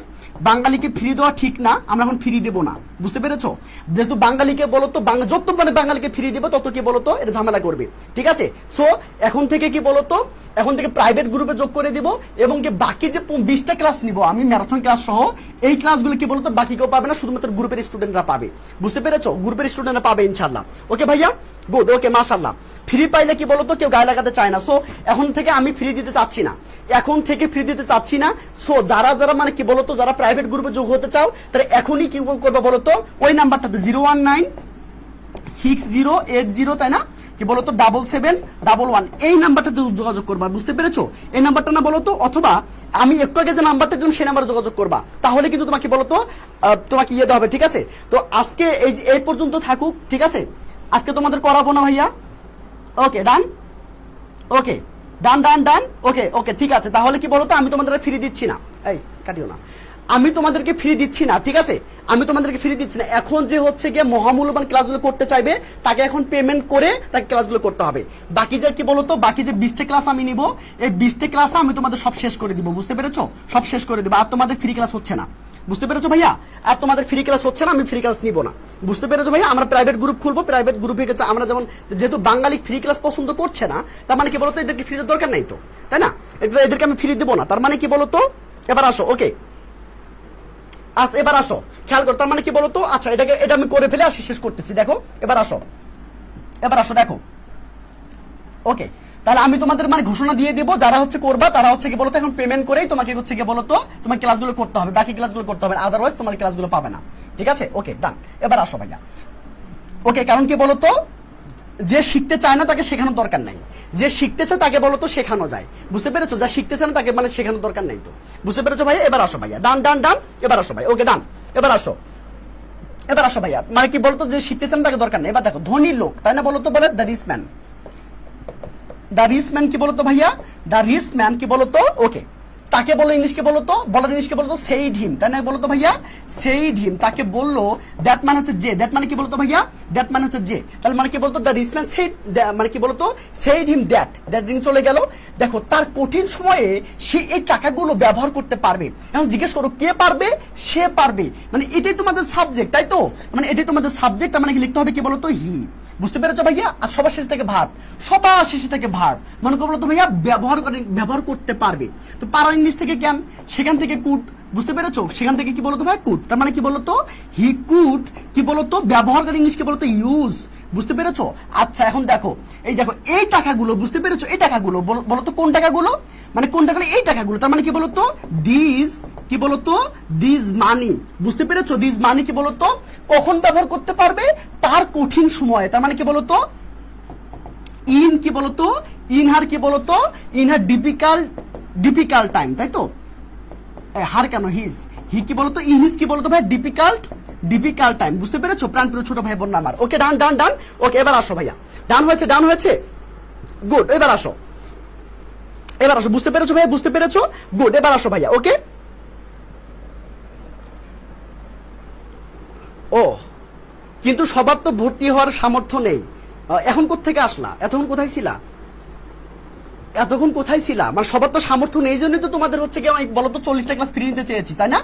ফ্রি দেওয়া ঠিক না, আমরা এখন ফ্রি দেবো না, বুঝতে পেরেছো? যেহেতু বাঙালিকে বলতো যত মানে বাঙালিকে ফ্রি দেবো তত কি বলতো এটা ঝামেলা করবে, ঠিক আছে? সো এখন থেকে কি বলতো এখন থেকে প্রাইভেট গ্রুপে যোগ করে দিব এবং কি বাকি যে 20টা ক্লাস নিব আমি ম্যারাথন ক্লাস সহ, এই ক্লাসগুলো কি বলতো বাকি কেউ পাবে না, শুধুমাত্র গ্রুপের স্টুডেন্টরা পাবে, বুঝতে পেরেছো? গ্রুপের স্টুডেন্টরা পাবে ইনশাল্লাহ। ওকে ভাইয়া, গুড, ওকে মাশাআল্লাহ। ফ্রি পাইলে কি বলতো কেউ গায়ে লাগাতে চায় না, সো এখন থেকে আমি ফ্রি দিতে চাচ্ছি না। সো যারা মানে কি বলতো যারা প্রাইভেট গ্রুপে যোগ হতে চাও তারা এখনই কি করবে বলতো ওই নাম্বারটাতে 0196080 তাই না কি বলতো 7711 এই নাম্বারটাতে যোগাযোগ করবা, বুঝতে পেরেছো? এই নাম্বারটা না বলতো, অথবা আমি একটু আগে যে নাম্বারটা দিলাম সেই নাম্বারে যোগাযোগ করবা, তাহলে কিন্তু তোমাকে বলতো তোমাকে ইয়ে হবে, ঠিক আছে? তো আজকে এই পর্যন্ত থাকুক, ঠিক আছে? আজকে তোমাদের করাবো না ভাইয়া। ওকে ডান, ওকে ডান, ওকে ঠিক আছে। তাহলে কি বলতো আমি তোমাদের ফ্রি দিচ্ছি না, এই কাটিও না, আমি তোমাদেরকে ফ্রি দিচ্ছি না, ঠিক আছে? আমি তোমাদেরকে ফ্রি দিচ্ছি না। এখন যে হচ্ছে গিয়ে মহামূল্যবান ক্লাসগুলো করতে চাইবে তাকে এখন পেমেন্ট করে তাকে ক্লাসগুলো করতে হবে। বাকি যে কি বলতো বাকি যে 20টা ক্লাস আমি নিব, এই 20টা ক্লাস আমি তোমাদের সব শেষ করে দিব, বুঝতে পেরেছো? সব শেষ করে দিব, আর তোমাদের ফ্রি ক্লাস হচ্ছে না, বুঝতে পেরেছো ভাইয়া? আর তোমাদের ফ্রি ক্লাস হচ্ছে না, আমি ফ্রি ক্লাস নিব না, বুঝতে পেরেছো ভাইয়া? আমরা প্রাইভেট গ্রুপ খুলবো, প্রাইভেট গ্রুপে আমরা যেমন যেহেতু বাঙালি ফ্রি ক্লাস পছন্দ করছে না, তার মানে কি বলতো এদেরকে ফ্রি দরকার নাই তো, তাই না? এদেরকে আমি ফ্রি দেবো না, তার মানে কি বলতো এবার আসো। ওকে আচ্ছা এবার আসো, খেয়াল করো, তার মানে কি বলতো আচ্ছা এটা আমি করে ফেলে আসি, শেষ করতেছি, দেখো এবার আসো দেখো। ওকে তাহলে আমি তোমাদের মানে ঘোষণা দিয়ে দেবো, যারা হচ্ছে করবা তারা হচ্ছে কি বলতো এখন পেমেন্ট করেই তোমাকে হচ্ছে কি বলতো তোমার ক্লাসগুলো করতে হবে, বাকি ক্লাসগুলো করতে হবে, আদারওয়াইজ তোমার ক্লাসগুলো পাবে না, ঠিক আছে? ওকে ডান, এবার আসো ভাইয়া। ওকে কারণ কি বলতো যে শিখতে চায় না তাকে শেখানোর দরকার নাই, যে শিখতেছে তাকে বলতো শেখানো যায়, বুঝতে পেরেছো? যা শিখতেছে না তাকে মানে শেখানোর দরকার নাই, তো বুঝতে পেরেছো ভাইয়া? এবার আসো ভাইয়া, ডান, এবার আসো ভাই। ওকে ডান, এবার আসো ভাইয়া। মানে কি বলতো যে শিখতেছে না তাকে দরকার নেই। এবার দেখো ধনী লোক তাই না বলতো বলে দ্য রিচ ম্যান কি বলতো ভাইয়া? দ্য রিচ ম্যান কি বলতো ওকে তাকে বলো ইংলিশকে বলতো বলার ইংলিশকে বলতো সেইড হিম তাই না বলতো ভাইয়া? সেইড হিম তাকে বললো, দ্যাট মানে হচ্ছে যে, দ্যাট মানে কি বলতো ভাইয়া? দ্যাট মানে হচ্ছে যে, তাহলে মানে কি বলতো দ্য রিচ ম্যান সেইড মানে কি বলতো সেইড হিম দ্যাট রিং চলে গেল। দেখো তার কঠিন সময়ে সে এই টাকাগুলো ব্যবহার করতে পারবে। এখন জিজ্ঞেস করো কে পারবে? সে পারবে, মানে এটাই তোমাদের সাবজেক্ট, তাই তো? মানে এটাই তোমাদের সাবজেক্ট, মানে কি লিখতে হবে কি বলতো হি, বুঝতে পেরেছো ভাইয়া? আর সবার শেষে থেকে ভার্ব, মনে করো তো ভাইয়া ব্যবহার করতে পারবে। তো পারার ইংলিশ থেকে কেন, সেখান থেকে কুড, বুঝতে পেরেছো? সেখান থেকে কি বলতো ভাই কুড, তার মানে কি বলতো হি কুড কি বলতো ব্যবহার করে ইংলিশ কি বলতো ইউজ, বুঝতে পেরেছো? আচ্ছা এখন দেখো এই টাকাগুলো, বুঝতে পেরেছো? এই টাকাগুলো বলতো কোন টাকাগুলো, মানে কোন টাকাগুলো? এই টাকাগুলো, তার মানে কি বলতো দিস কি বলতো দিস মানি, বুঝতে পেরেছো? দিস মানি কি বলতো কখন ব্যবহার করতে পারবে? তার কঠিন সময়ে, তার মানে কি বলতো ইন কি বলতো ইন হার কি বলতো ইন হার ডিফিকাল্ট টাইম, তাই তো? হার কেন হিজ, হি কি বলতো ইন হিজ কি বলতো ভাই ডিফিকাল্ট টাইম, বুঝতে পেরেছো? প্রাণপ্রিয় ছোট ভাই বোন আমার। ওকে ডান। ওকে এবার আসো ভাইয়া, ডান হয়েছে গুড। এবার আসো বুঝতে পেরেছো ভাইয়া? বুঝতে পেরেছো? গুড। এবার আসো ভাইয়া। ওকে ও কিন্তু সবার তো ভর্তি হওয়ার সামর্থ্য নেই। এখন কোত্থেকে আসলা? এতক্ষণ কোথায় ছিলা? এতক্ষণ কোথায় ছিলা? মানে সবার তো সামর্থ্য নেই, জন্যই তো তোমাদের হচ্ছে কি আমি বলো তো 40টা ক্লাস ফ্রি নিতে চেয়েছি, তাই না?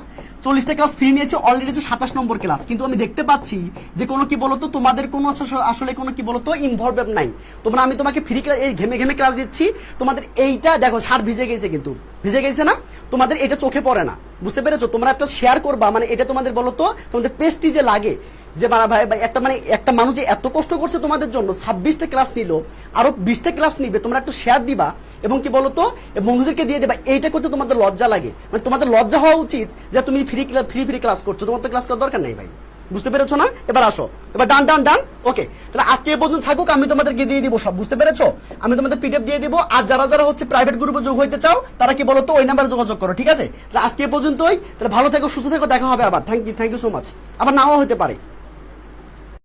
40টা ক্লাস ফ্রি নিয়েছি, অলরেডি 27 নম্বর ক্লাস, কিন্তু আমি দেখতে পাচ্ছি যে কোনো কি বলতো তোমাদের কোনো আসলে কোনো কি বলতো ইনভলভমেন্ট নাই। তোমরা আমি তোমাকে ফ্রি ক্লাস এই ঘেমে ঘেমে ক্লাস দিচ্ছি, তোমাদের এইটা দেখো শার্ট ভিজে গেছে, কিন্তু ভিজে গেছে না, তোমাদের এটা চোখে পড়ে না, বুঝতে পেরেছো? তোমরা একটা শেয়ার করবা, মানে এটা তোমাদের বলতো তোমাদের পেস্টিজে লাগে যে ভাই একটা মানে একটা মানুষ যে এত কষ্ট করছে তোমাদের জন্য, 26টা ক্লাস নিল, আরো 20টা ক্লাস নিবে, তোমরা একটু শেয়ার দিবা এবং কি বলতো বন্ধুদেরকে দিয়ে দেবা। এইটা করতে তোমাদের লজ্জা লাগে, মানে তোমাদের লজ্জা হওয়া উচিত যে তুমি ফ্রি ফ্রি ক্লাস করছো, তোমার তো ক্লাস করার দরকার নেই ভাই, বুঝতে পেরেছো না? এবার আসো, এবার ডান ডান ডান। ওকে, তাহলে আজকে এই পর্যন্ত থাকুক, আমি তোমাদেরকে দিয়ে দিব সব, বুঝতে পেরেছো? আমি তোমাদের পিডিএফ দিয়ে দিব, আর যারা যারা হচ্ছে প্রাইভেট গ্রুপে যোগ হইতে চাও তারা কি বলতো ওই নাম্বারে যোগাযোগ করো, ঠিক আছে? তাহলে আজকে এই পর্যন্তই, তাহলে ভালো থেকো, সুস্থ থেকো, দেখা হবে আবার। Thank you so much. আবার নাও হতে পারে।